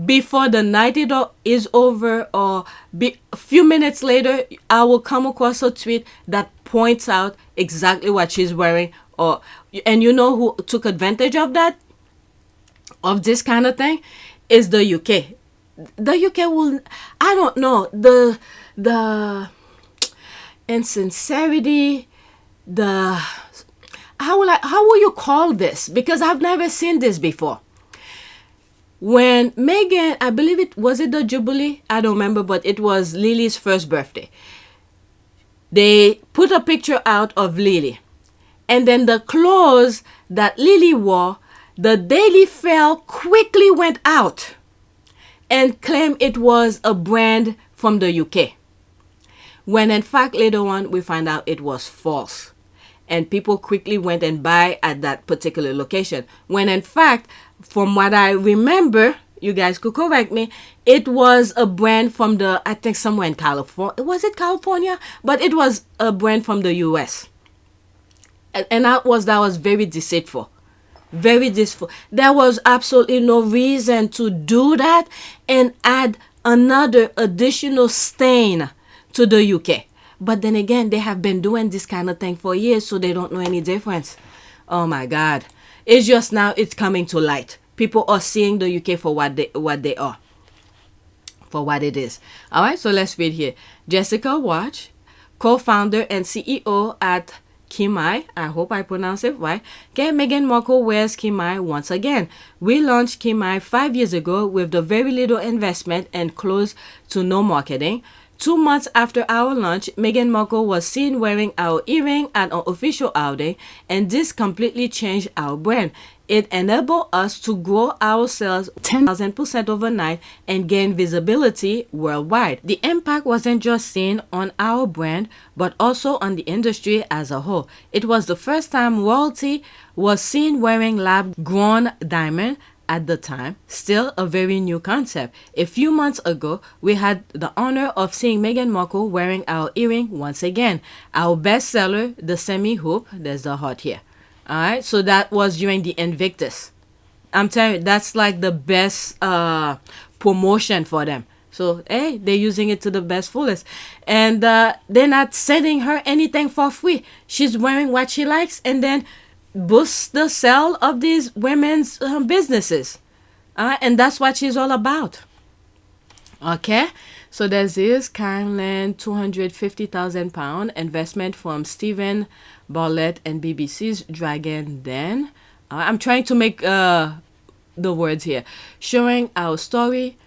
[SPEAKER 6] before the night is over or a few minutes later, I will come across a tweet that points out exactly what she's wearing. And you know who took advantage of that? Of this kind of thing? Is the UK. The UK will, I don't know, the insincerity, how will you call this? Because I've never seen this before. When Meghan, I believe it the Jubilee? I don't remember, but it was Lily's first birthday. They put a picture out of Lily. And then the clothes that Lily wore, the Daily Mail quickly went out and claimed it was a brand from the UK. When in fact later on we find out it was false. And people quickly went and buy at that particular location. When in fact, from what I remember, you guys could correct me, it was a brand from I think somewhere in California. Was it California? But it was a brand from the US. And that was very deceitful. Very deceitful. There was absolutely no reason to do that and add another additional stain to the UK. But then again, they have been doing this kind of thing for years, so they don't know any difference. Oh my God. It's just now it's coming to light. People are seeing the UK for what they are. for what it is. All right, so let's read here. Jessica Watch, co-founder and CEO at Kimai, I hope I pronounce it right. Okay, Meghan Markle wears Kimai once again. We launched Kimai 5 years ago with the very little investment and close to no marketing. 2 months after our launch, Meghan Markle was seen wearing our earring at an official outing, and this completely changed our brand. It enabled us to grow our sales 10,000% overnight and gain visibility worldwide. The impact wasn't just seen on our brand, but also on the industry as a whole. It was the first time royalty was seen wearing lab-grown diamond. At the time, still a very new concept. A few months ago, we had the honor of seeing Meghan Markle wearing our earring once again. Our bestseller, the semi-hoop, there's the heart here. All right, so that was during the INVICTUS. I'm telling you, that's like the best promotion for them. So, hey, they're using it to the best fullest. And they're not sending her anything for free. She's wearing what she likes, and then boost the sale of these women's businesses. And that's what she's all about. Okay, so there's this Caroline £250,000 investment from Stephen Bartlett and BBC's Dragon Den. I'm trying to make the words here. Showing our story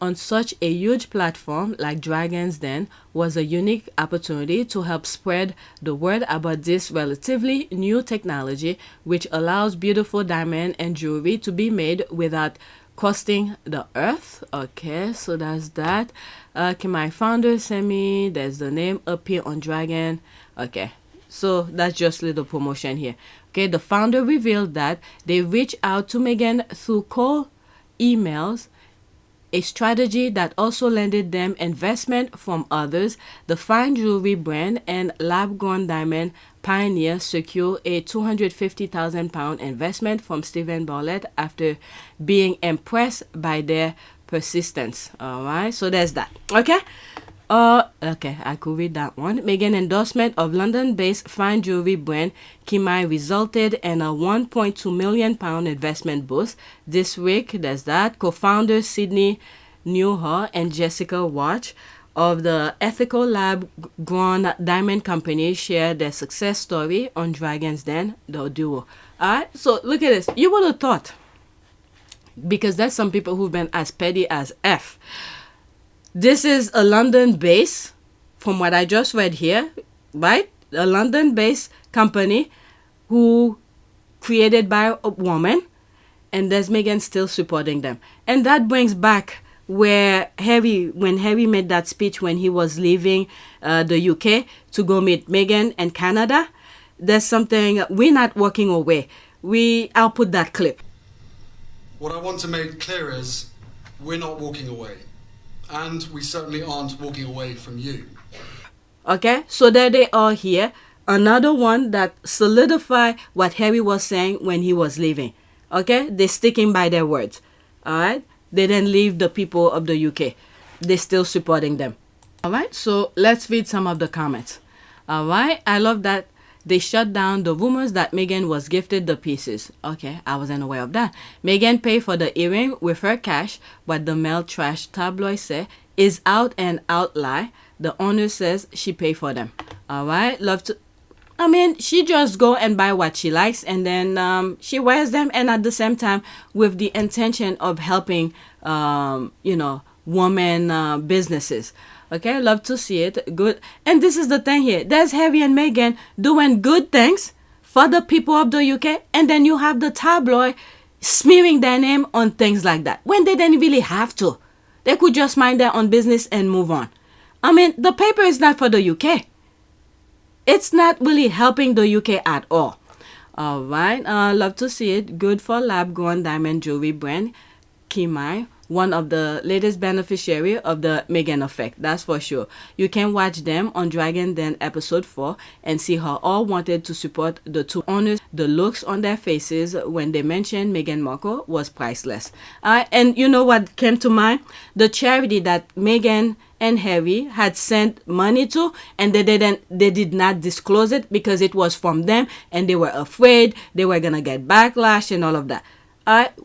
[SPEAKER 6] on such a huge platform like Dragon's Den was a unique opportunity to help spread the word about this relatively new technology, which allows beautiful diamond and jewelry to be made without costing the earth. Okay, so that's that. Okay, my founder sent me, there's the name up here on Dragon. Okay, so that's just a little promotion here. Okay, the founder revealed that they reached out to Meghan through cold emails, a strategy that also landed them investment from others. The fine jewelry brand and lab-grown diamond pioneer secured a £250,000 investment from Stephen Bartlett after being impressed by their persistence. All right, so there's that. Okay. Okay, I could read that one. Meghan endorsement of London-based fine jewelry brand Kimai resulted in a £1.2 million investment boost. This week, there's that. Co-founder Sydney Newher and Jessica Watch of the ethical lab-grown diamond company shared their success story on Dragon's Den, the duo. Alright, so look at this. You would have thought, because there's some people who've been as petty as F. This is a London base, from what I just read here, right? A London-based company who created by a woman, and there's Meghan still supporting them. And that brings back where when Harry made that speech when he was leaving the UK to go meet Meghan in Canada. There's something, we're not walking away. I'll put that clip.
[SPEAKER 13] What I want to make clear is we're not walking away. And we certainly aren't walking away from you.
[SPEAKER 6] Okay, so there they are here. Another one that solidify what Harry was saying when he was leaving. Okay, they're sticking by their words. All right, they didn't leave the people of the UK. They're still supporting them. All right, so let's read some of the comments. All right, I love that they shut down the rumors that Meghan was gifted the pieces. Okay, I wasn't aware of that. Meghan paid for the earring with her cash, but the mail trash tabloid said is out and out lie. The owner says she paid for them. All right, she just go and buy what she likes, and then she wears them, and at the same time with the intention of helping, women businesses. Okay, love to see it. Good. And this is the thing here. There's Harry and Meghan doing good things for the people of the UK, and then you have the tabloid smearing their name on things like that when they didn't really have to. They could just mind their own business and move on. The paper is not for the UK. It's not really helping the UK at all. All right. Love to see it. Good for lab-grown diamond jewelry brand Kimai, one of the latest beneficiary of the Meghan effect, that's for sure. You can watch them on Dragon Den episode 4 and see how all wanted to support the two owners. The looks on their faces when they mentioned Meghan Markle was priceless. And you know what came to mind? The charity that Meghan and Harry had sent money to, and they did not disclose it because it was from them, and they were afraid they were gonna get backlash and all of that.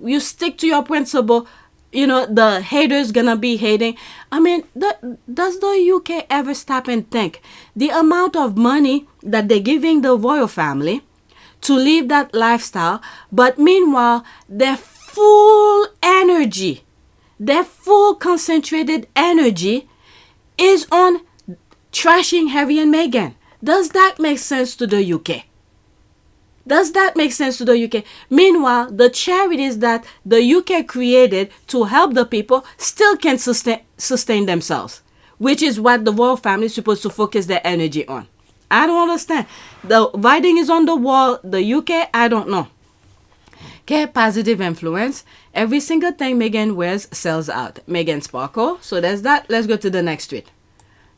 [SPEAKER 6] You stick to your principle. the haters gonna be hating. I mean, does the UK ever stop and think the amount of money that they're giving the royal family to live that lifestyle, but meanwhile their full energy, their full concentrated energy is on trashing Harry and Meghan? Does that make sense to the UK? Does that make sense to the UK? Meanwhile, the charities that the UK created to help the people still can sustain themselves, which is what the royal family is supposed to focus their energy on. I don't understand. The writing is on the wall. The UK, I don't know. Okay, positive influence. Every single thing Meghan wears sells out. Meghan Sparkle. So there's that. Let's go to the next tweet,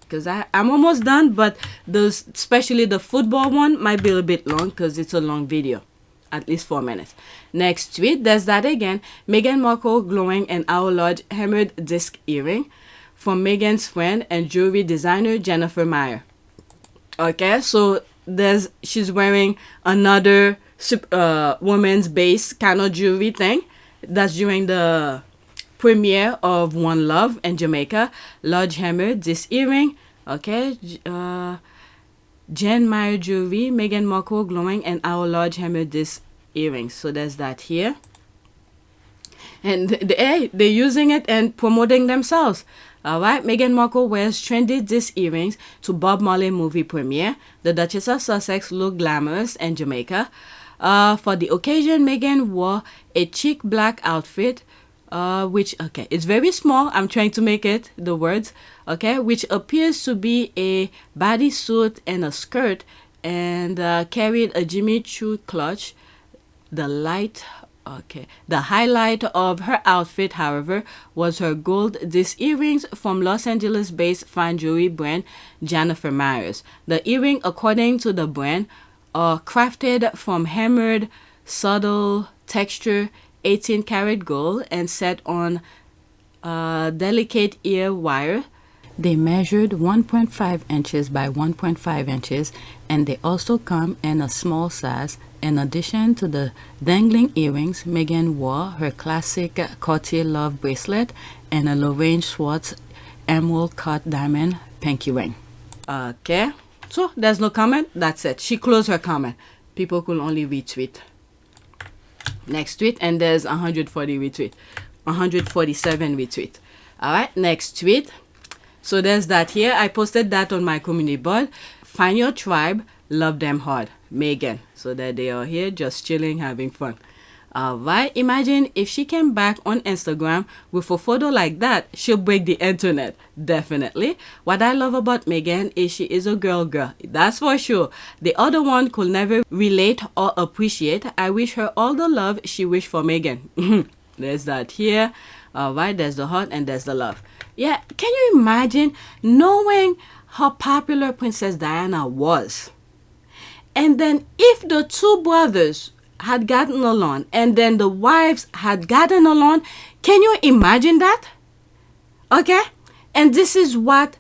[SPEAKER 6] because I'm almost done, but especially the football one might be a bit long because it's a long video, at least 4 minutes. Next tweet, there's that again. Meghan Markle glowing an hour-large hammered disc earring from Meghan's friend and jewelry designer Jennifer Meyer. Okay, so she's wearing another woman's base kind of jewelry thing. That's during the premiere of One Love in Jamaica. Large hammer, this earring. Okay, Jen Meyer jewelry, Meghan Markle glowing and our large hammer, this earrings. So there's that here. And they're using it and promoting themselves. All right, Meghan Markle wears trendy disc earrings to Bob Marley movie premiere. The Duchess of Sussex looked glamorous in Jamaica. For the occasion, Meghan wore a chic black outfit, which, okay, it's very small. I'm trying to make it, the words, okay, which appears to be a bodysuit and a skirt, and carried a Jimmy Choo clutch. The highlight of her outfit, however, was her gold disc earrings from Los Angeles-based fine jewelry brand Jennifer Myers. The earring, according to the brand, are crafted from hammered, subtle texture, 18-karat gold, and set on delicate ear wire. They measured 1.5 inches by 1.5 inches, and they also come in a small size. In addition to the dangling earrings, Meghan wore her classic Cartier Love bracelet and a Lorraine Schwartz emerald cut diamond pinky ring. Okay, so there's no comment. That's it. She closed her comment. People could only retweet. Next tweet, and there's 147 retweet. All right, next tweet. So there's that here. I posted that on my community board. Find your tribe, love them hard. Meghan. So that they are here just chilling, having fun. All right. Imagine if she came back on Instagram with a photo like that, she'll break the internet. Definitely. What I love about Meghan is she is a girl. That's for sure. The other one could never relate or appreciate. I wish her all the love she wished for Meghan. There's that here. All right. There's the heart and there's the love. Yeah. Can you imagine knowing how popular Princess Diana was? And then if the two brothers had gotten along and then the wives had gotten along, can you imagine that? Okay? And this is what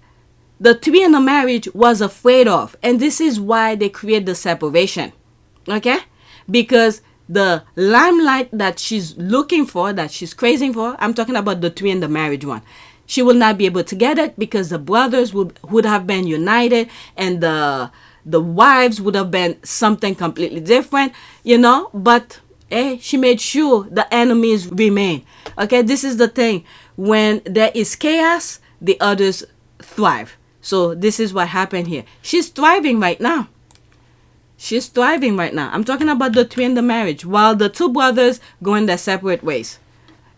[SPEAKER 6] the three in the marriage was afraid of. And this is why they create the separation. Okay? Because the limelight that she's looking for, that she's craving for, I'm talking about the three in the marriage one. She will not be able to get it because the brothers would have been united and the wives would have been something completely different, but she made sure the enemies remain. Okay, this is the thing. When there is chaos, the others thrive. So this is what happened here. She's thriving right now. I'm talking about the three in the marriage, while the two brothers go in their separate ways.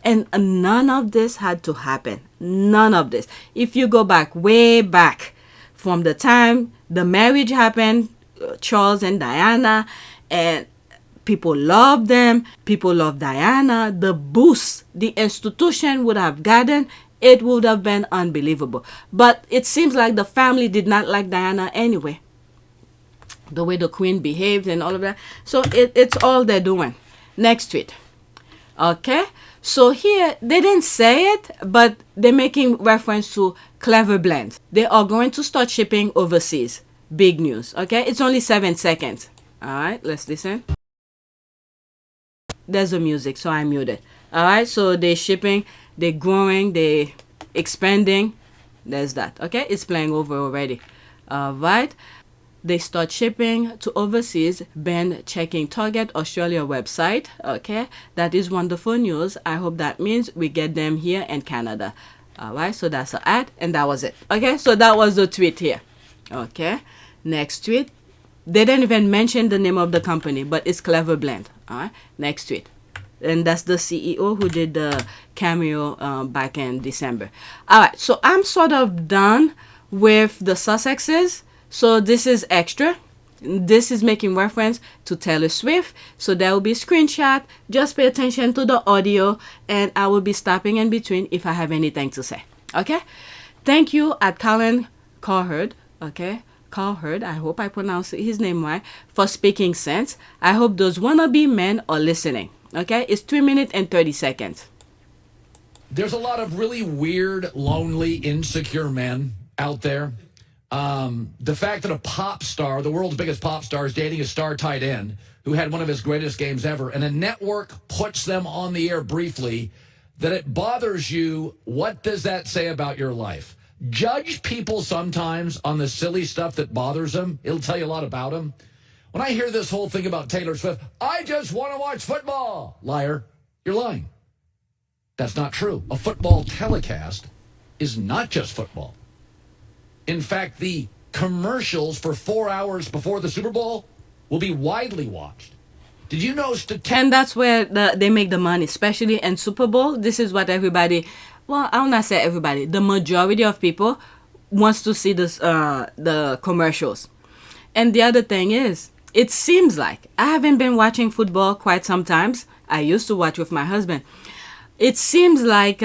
[SPEAKER 6] And none of this had to happen. None of this. If you go back, way back, from the time the marriage happened, Charles and Diana, and people loved them. People loved Diana. The boost the institution would have gotten, it would have been unbelievable. But it seems like the family did not like Diana anyway. The way the queen behaved and all of that. So it's all they're doing. Next tweet. Okay. So here, they didn't say it, but they're making reference to Clever Blend. They are going to start shipping overseas. Big news, okay? It's only 7 seconds. All right, let's listen. There's the music, so I muted. All right, so they're shipping They're growing, they're expanding. There's that. Okay, it's playing over already. Right. They start shipping to overseas, ban checking Target Australia website. Okay, that is wonderful news. I hope that means we get them here in Canada. All right, so that's an ad, and that was it. Okay, so that was the tweet here. Okay, next tweet. They didn't even mention the name of the company, but it's Clever Blend. All right, next tweet. And that's the CEO who did the cameo back in December. All right, so I'm sort of done with the Sussexes. So this is extra. This is making reference to Taylor Swift. So there will be screenshot. Just pay attention to the audio, and I will be stopping in between if I have anything to say. Okay? Thank you at Colin Cowherd. Okay? Cowherd, I hope I pronounced his name right, for speaking sense. I hope those wannabe men are listening. Okay? It's 3 minutes and 30 seconds.
[SPEAKER 14] There's a lot of really weird, lonely, insecure men out there. The fact that a pop star, the world's biggest pop star, is dating a star tight end who had one of his greatest games ever, and a network puts them on the air briefly, that it bothers you, what does that say about your life? Judge people sometimes on the silly stuff that bothers them. It'll tell you a lot about them. When I hear this whole thing about Taylor Swift, I just want to watch football. Liar, you're lying. That's not true. A football telecast is not just football. In fact, the commercials for 4 hours before the Super Bowl will be widely watched. Did you know?
[SPEAKER 6] And that's where they make the money, especially in Super Bowl. This is what everybody, well, I will not say everybody, the majority of people wants to see this, the commercials. And the other thing is, it seems like, I haven't been watching football quite some times. I used to watch with my husband. It seems like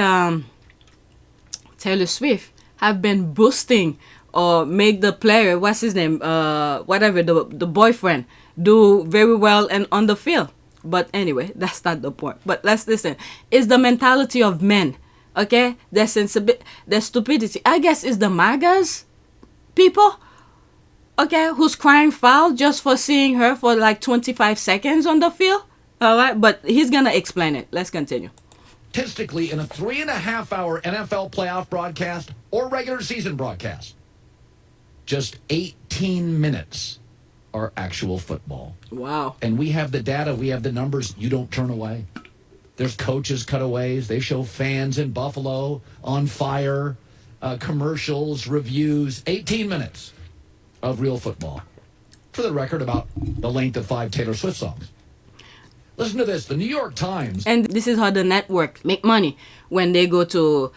[SPEAKER 6] Taylor Swift have been boosting or make the player, what's his name, whatever, the boyfriend, do very well and on the field. But anyway, that's not the point. But let's listen. It's the mentality of men, okay? Their stupidity. I guess it's the MAGAs people, okay, who's crying foul just for seeing her for like 25 seconds on the field. All right, but he's going to explain it. Let's continue.
[SPEAKER 14] Statistically, in a 3.5-hour NFL playoff broadcast or regular season broadcast, just 18 minutes are actual football.
[SPEAKER 6] Wow.
[SPEAKER 14] And we have the data, we have the numbers. You don't turn away. There's coaches cutaways. They show fans in Buffalo on fire, commercials, reviews. 18 minutes of real football. For the record, about the length of 5 Taylor Swift songs. Listen to this. The New York Times.
[SPEAKER 6] And this is how the network make money. When they go to,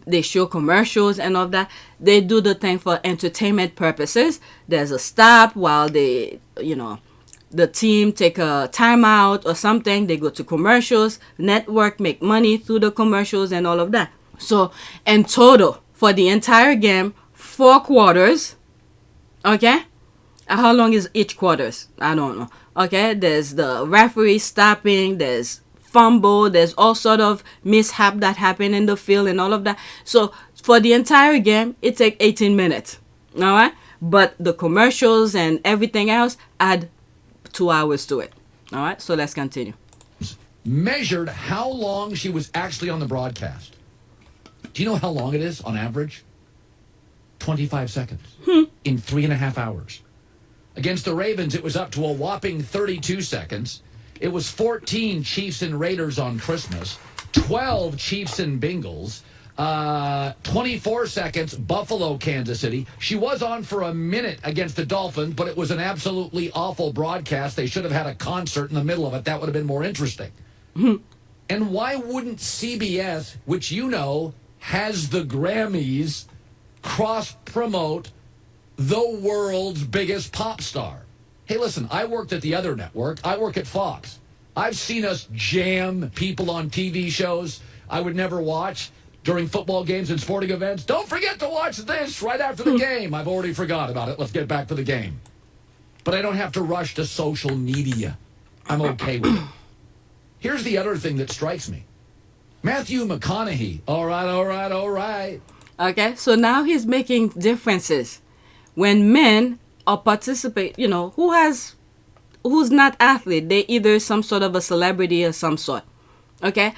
[SPEAKER 6] they show commercials and all that. They do the thing for entertainment purposes. There's a stop while they, the team take a timeout or something. They go to commercials. Network make money through the commercials and all of that. So, in total, for the entire game, 4 quarters. Okay? How long is each quarters? I don't know. Okay, there's the referee stopping, there's fumble, there's all sort of mishap that happen in the field and all of that. So for the entire game, it takes 18 minutes. All right, but the commercials and everything else add 2 hours to it. All right, so let's continue.
[SPEAKER 14] Measured how long she was actually on the broadcast. Do you know how long it is on average? 25 seconds in 3.5 hours. Against the Ravens, it was up to a whopping 32 seconds. It was 14 Chiefs and Raiders on Christmas, 12 Chiefs and Bengals, 24 seconds, Buffalo, Kansas City. She was on for a minute against the Dolphins, but it was an absolutely awful broadcast. They should have had a concert in the middle of it. That would have been more interesting. And why wouldn't CBS, which has the Grammys, cross-promote the world's biggest pop star? Hey, listen, I worked at the other network. I work at Fox. I've seen us jam people on TV shows I would never watch during football games and sporting events. Don't forget to watch this right after the game. I've already forgot about it. Let's get back to the game. But I don't have to rush to social media. I'm okay with it. Here's the other thing that strikes me. Matthew McConaughey. All right.
[SPEAKER 6] Okay, so now he's making differences. When men are participate, who's not athlete, they either some sort of a celebrity or some sort. Okay,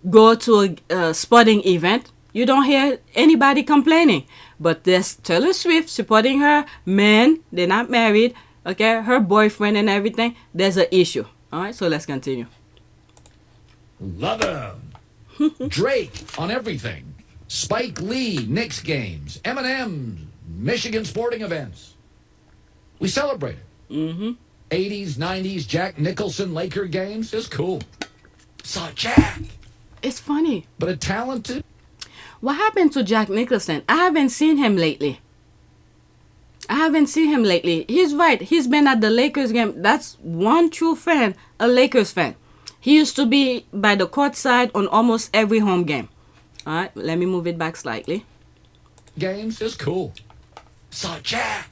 [SPEAKER 6] go to a sporting event, you don't hear anybody complaining. But there's Taylor Swift supporting her man, they're not married, okay, her boyfriend and everything, there's an issue. All right, so let's continue.
[SPEAKER 14] Love him. Drake on everything. Spike Lee, Knicks games. Eminem, Michigan sporting events. We celebrate it. 80s, 90s, Jack Nicholson Laker games. It's cool. Saw Jack.
[SPEAKER 6] It's funny.
[SPEAKER 14] But a talented...
[SPEAKER 6] What happened to Jack Nicholson? I haven't seen him lately. He's right. He's been at the Lakers game. That's one true fan, a Lakers fan. He used to be by the court side on almost every home game. All right, let me move it back slightly.
[SPEAKER 14] Games is cool. Saw Jack.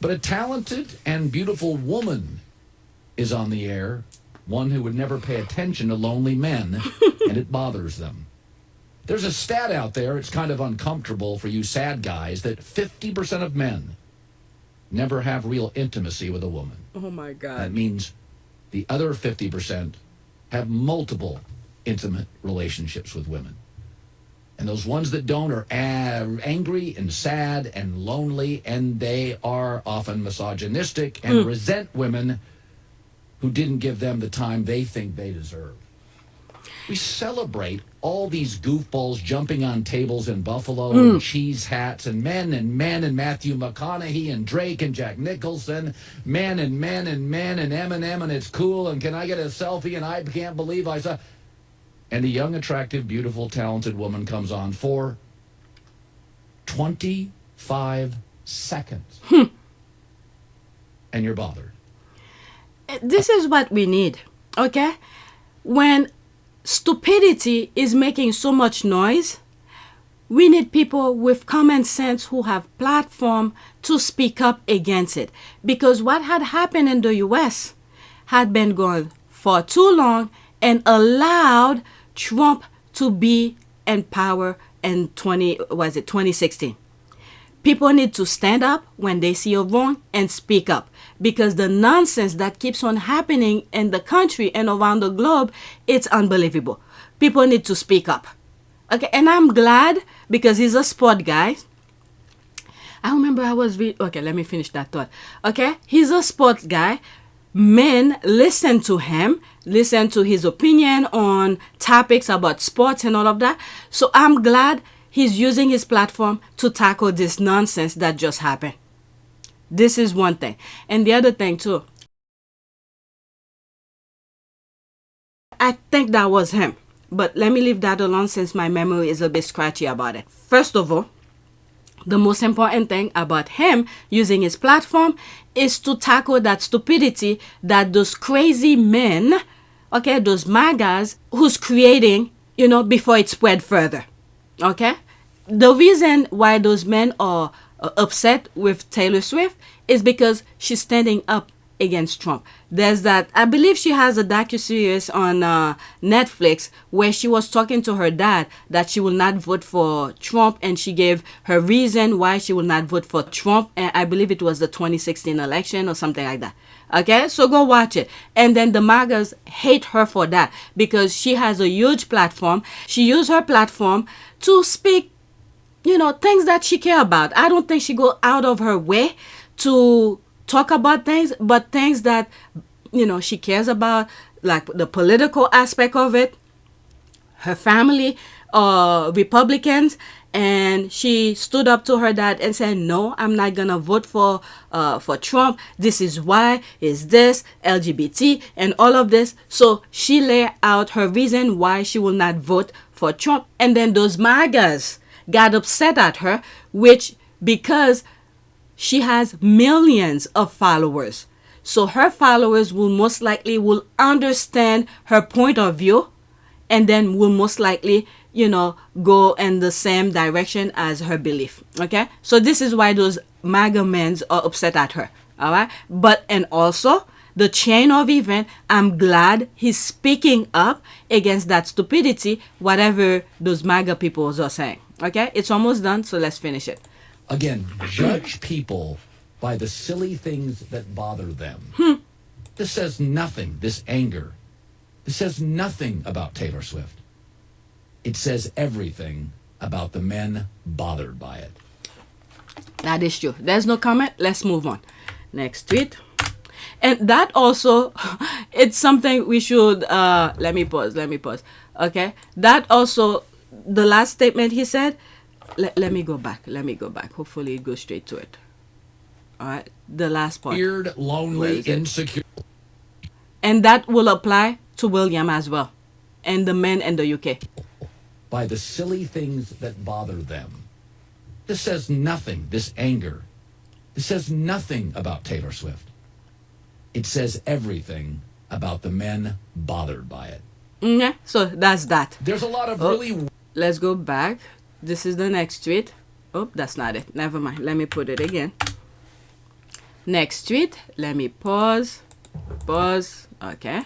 [SPEAKER 14] But a talented and beautiful woman is on the air. One who would never pay attention to lonely men, and it bothers them. There's a stat out there, it's kind of uncomfortable for you sad guys, that 50% of men never have real intimacy with a woman.
[SPEAKER 6] Oh my God.
[SPEAKER 14] That means the other 50% have multiple intimate relationships with women. And those ones that don't are angry and sad and lonely, and they are often misogynistic and resent women who didn't give them the time they think they deserve. We celebrate all these goofballs jumping on tables in Buffalo and cheese hats and men and Matthew McConaughey and Drake and Jack Nicholson, men and Eminem, and it's cool, and can I get a selfie, and I can't believe I saw... And a young, attractive, beautiful, talented woman comes on for 25 seconds. And you're bothered.
[SPEAKER 6] This is what we need, okay? When stupidity is making so much noise, we need people with common sense who have platform to speak up against it. Because what had happened in the US had been going for too long and allowed Trump to be in power in 2016. People need to stand up when they see a wrong and speak up, because the nonsense that keeps on happening in the country and around the globe, it's unbelievable. People need to speak up. Okay, and I'm glad, because he's a sport guy. I remember okay, let me finish that thought. Okay, he's a sports guy. Men listen to him, listen to his opinion on topics about sports and all of that. So I'm glad he's using his platform to tackle this nonsense that just happened. This is one thing. And the other thing too, I think that was him. But let me leave that alone since my memory is a bit scratchy about it. First of all, the most important thing about him using his platform is to tackle that stupidity that those crazy men, okay, those MAGAs, who's creating, before it spread further. Okay? The reason why those men are upset with Taylor Swift is because she's standing up against Trump. There's that, I believe she has a docuseries on Netflix where she was talking to her dad that she will not vote for Trump, and she gave her reason why she will not vote for Trump, and I believe it was the 2016 election or something like that. Okay, so go watch it. And then the MAGAs hate her for that because she has a huge platform. She used her platform to speak, things that she care about. I don't think she go out of her way to talk about things, but things that, she cares about, like the political aspect of it. Her family are Republicans, and she stood up to her dad and said, no, I'm not gonna vote for Trump. This is why, is this, LGBT, and all of this. So she laid out her reason why she will not vote for Trump. And then those MAGAs got upset at her, because she has millions of followers. So her followers will most likely will understand her point of view, and then will most likely, go in the same direction as her belief. Okay? So this is why those MAGA men are upset at her. All right? And also, the chain of event, I'm glad he's speaking up against that stupidity, whatever those MAGA people are saying. Okay? It's almost done, so let's finish it.
[SPEAKER 14] Again, judge people by the silly things that bother them. This says nothing, this anger, It says nothing about Taylor Swift. It says everything about the men bothered by it.
[SPEAKER 6] That is true. There's no comment. Let's move on. Next tweet. And that also, it's something we should, let me pause. Okay. That also, the last statement he said, let me go back. Hopefully it goes straight to it. All right. The last part.
[SPEAKER 14] Weird, lonely, insecure.
[SPEAKER 6] And that will apply to William as well. And the men in the UK.
[SPEAKER 14] By the silly things that bother them. This says nothing, this anger. This says nothing about Taylor Swift. It says everything about the men bothered by it.
[SPEAKER 6] Yeah, so that's that.
[SPEAKER 14] There's a lot of really...
[SPEAKER 6] Let's go back. This is the next tweet. Oh, that's not it. Never mind. Let me put it again. Next tweet. Let me pause. Okay.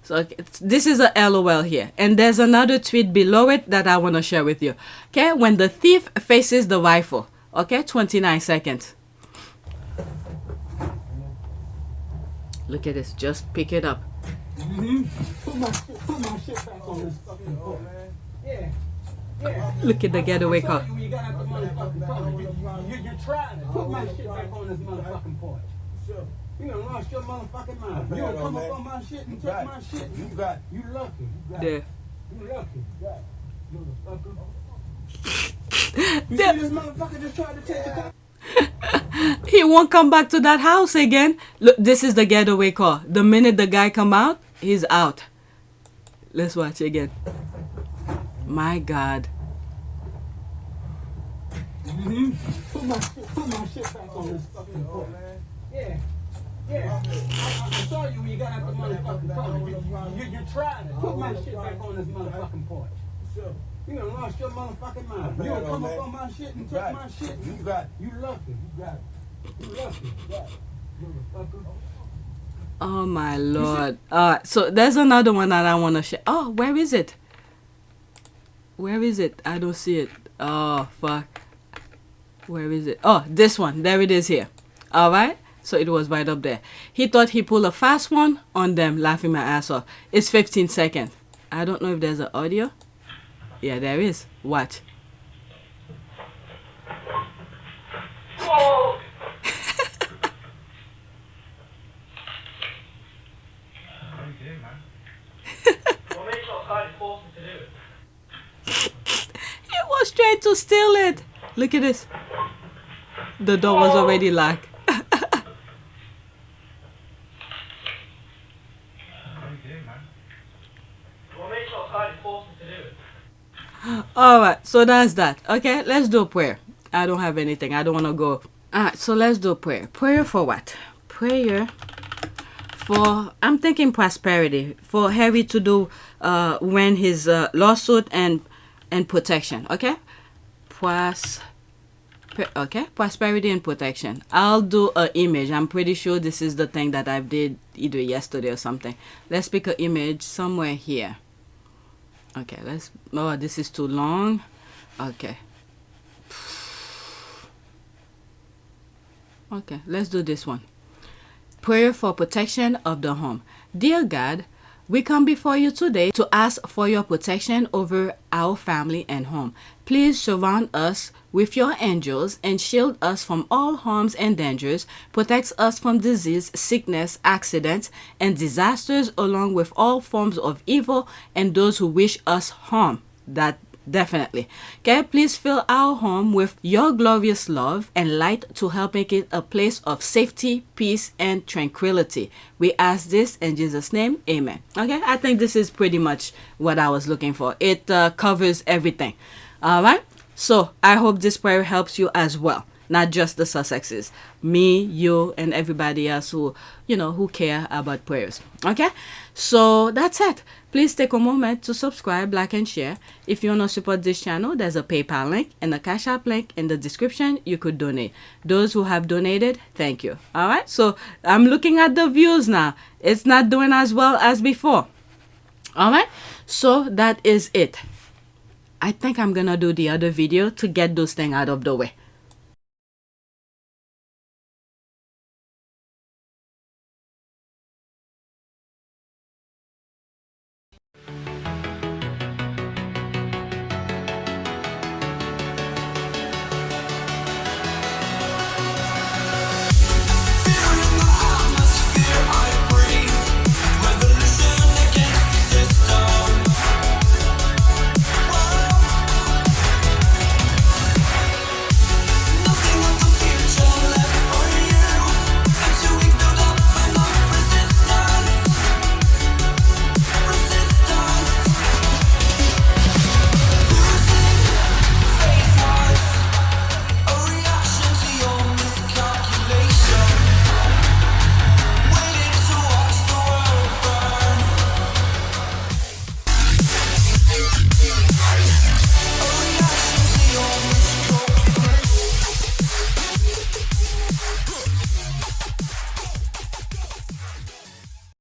[SPEAKER 6] So this is a LOL here. And there's another tweet below it that I want to share with you. Okay. When the thief faces the rifle. Okay. 29 seconds. Look at this. Just pick it up.
[SPEAKER 15] Put my shit back on this fucking board. Yeah.
[SPEAKER 6] Look at the getaway car.
[SPEAKER 15] You got out the motherfucking car. You tried it. Put my shit back on this motherfucking porch. Sure. You done lost your motherfucking mind. You done come up on my shit and took my shit. You got. You lucky.
[SPEAKER 6] Yeah.
[SPEAKER 15] You lucky. Motherfucker. You see this motherfucker just tried to take the car?
[SPEAKER 6] He won't come back to that house again. Look, this is the getaway car. The minute the guy come out, he's out. Let's watch again. My God.
[SPEAKER 15] Put my shit back on this fucking porch. Yeah. I saw you when you got out the motherfucking car. You tried it. Put my shit back on this motherfucking porch. Sure. You done lost your motherfucking mind. You done come up on my shit and took my shit. You got. You lucky. You lucky. Motherfucker.
[SPEAKER 6] Oh my Lord. So there's another one that I want to share. Oh, where is it? I don't see it. Oh, fuck. Where is it? Oh, this one. There it is here. All right. So it was right up there. He thought he pulled a fast one on them, laughing my ass off. It's 15 seconds. I don't know if there's an audio. Yeah, there is. Watch.
[SPEAKER 15] Whoa.
[SPEAKER 6] He was trying to steal it. Look at this. The door was already locked. All right, so that's that. Okay, let's do a prayer. I don't have anything. I don't want to go. All right, so let's do a prayer. Prayer for what? Prayer for, I'm thinking prosperity. For Harry to do when his lawsuit and protection. Okay? Prosperity and protection. I'll do an image. I'm pretty sure this is the thing that I did either yesterday or something. Let's pick an image somewhere here. Okay, oh, this is too long. Okay, let's do this one. Prayer for protection of the home. Dear God, we come before you today to ask for your protection over our family and home. Please surround us with your angels and shield us from all harms and dangers. Protect us from disease, sickness, accidents, and disasters, along with all forms of evil and those who wish us harm. That definitely. Okay, please fill our home with your glorious love and light to help make it a place of safety, peace, and tranquility. We ask this in Jesus' name. Amen. Okay, I think this is pretty much what I was looking for. It covers everything. All right. So I hope this prayer helps you as well. Not just the Sussexes, me, you, and everybody else who care about prayers. Okay, so that's it. Please take a moment to subscribe, like, and share. If you want to support this channel, there's a PayPal link and a Cash App link in the description. You could donate. Those who have donated, thank you. All right, so I'm looking at the views now. It's not doing as well as before. All right, so that is it. I think I'm gonna do the other video to get those things out of the way.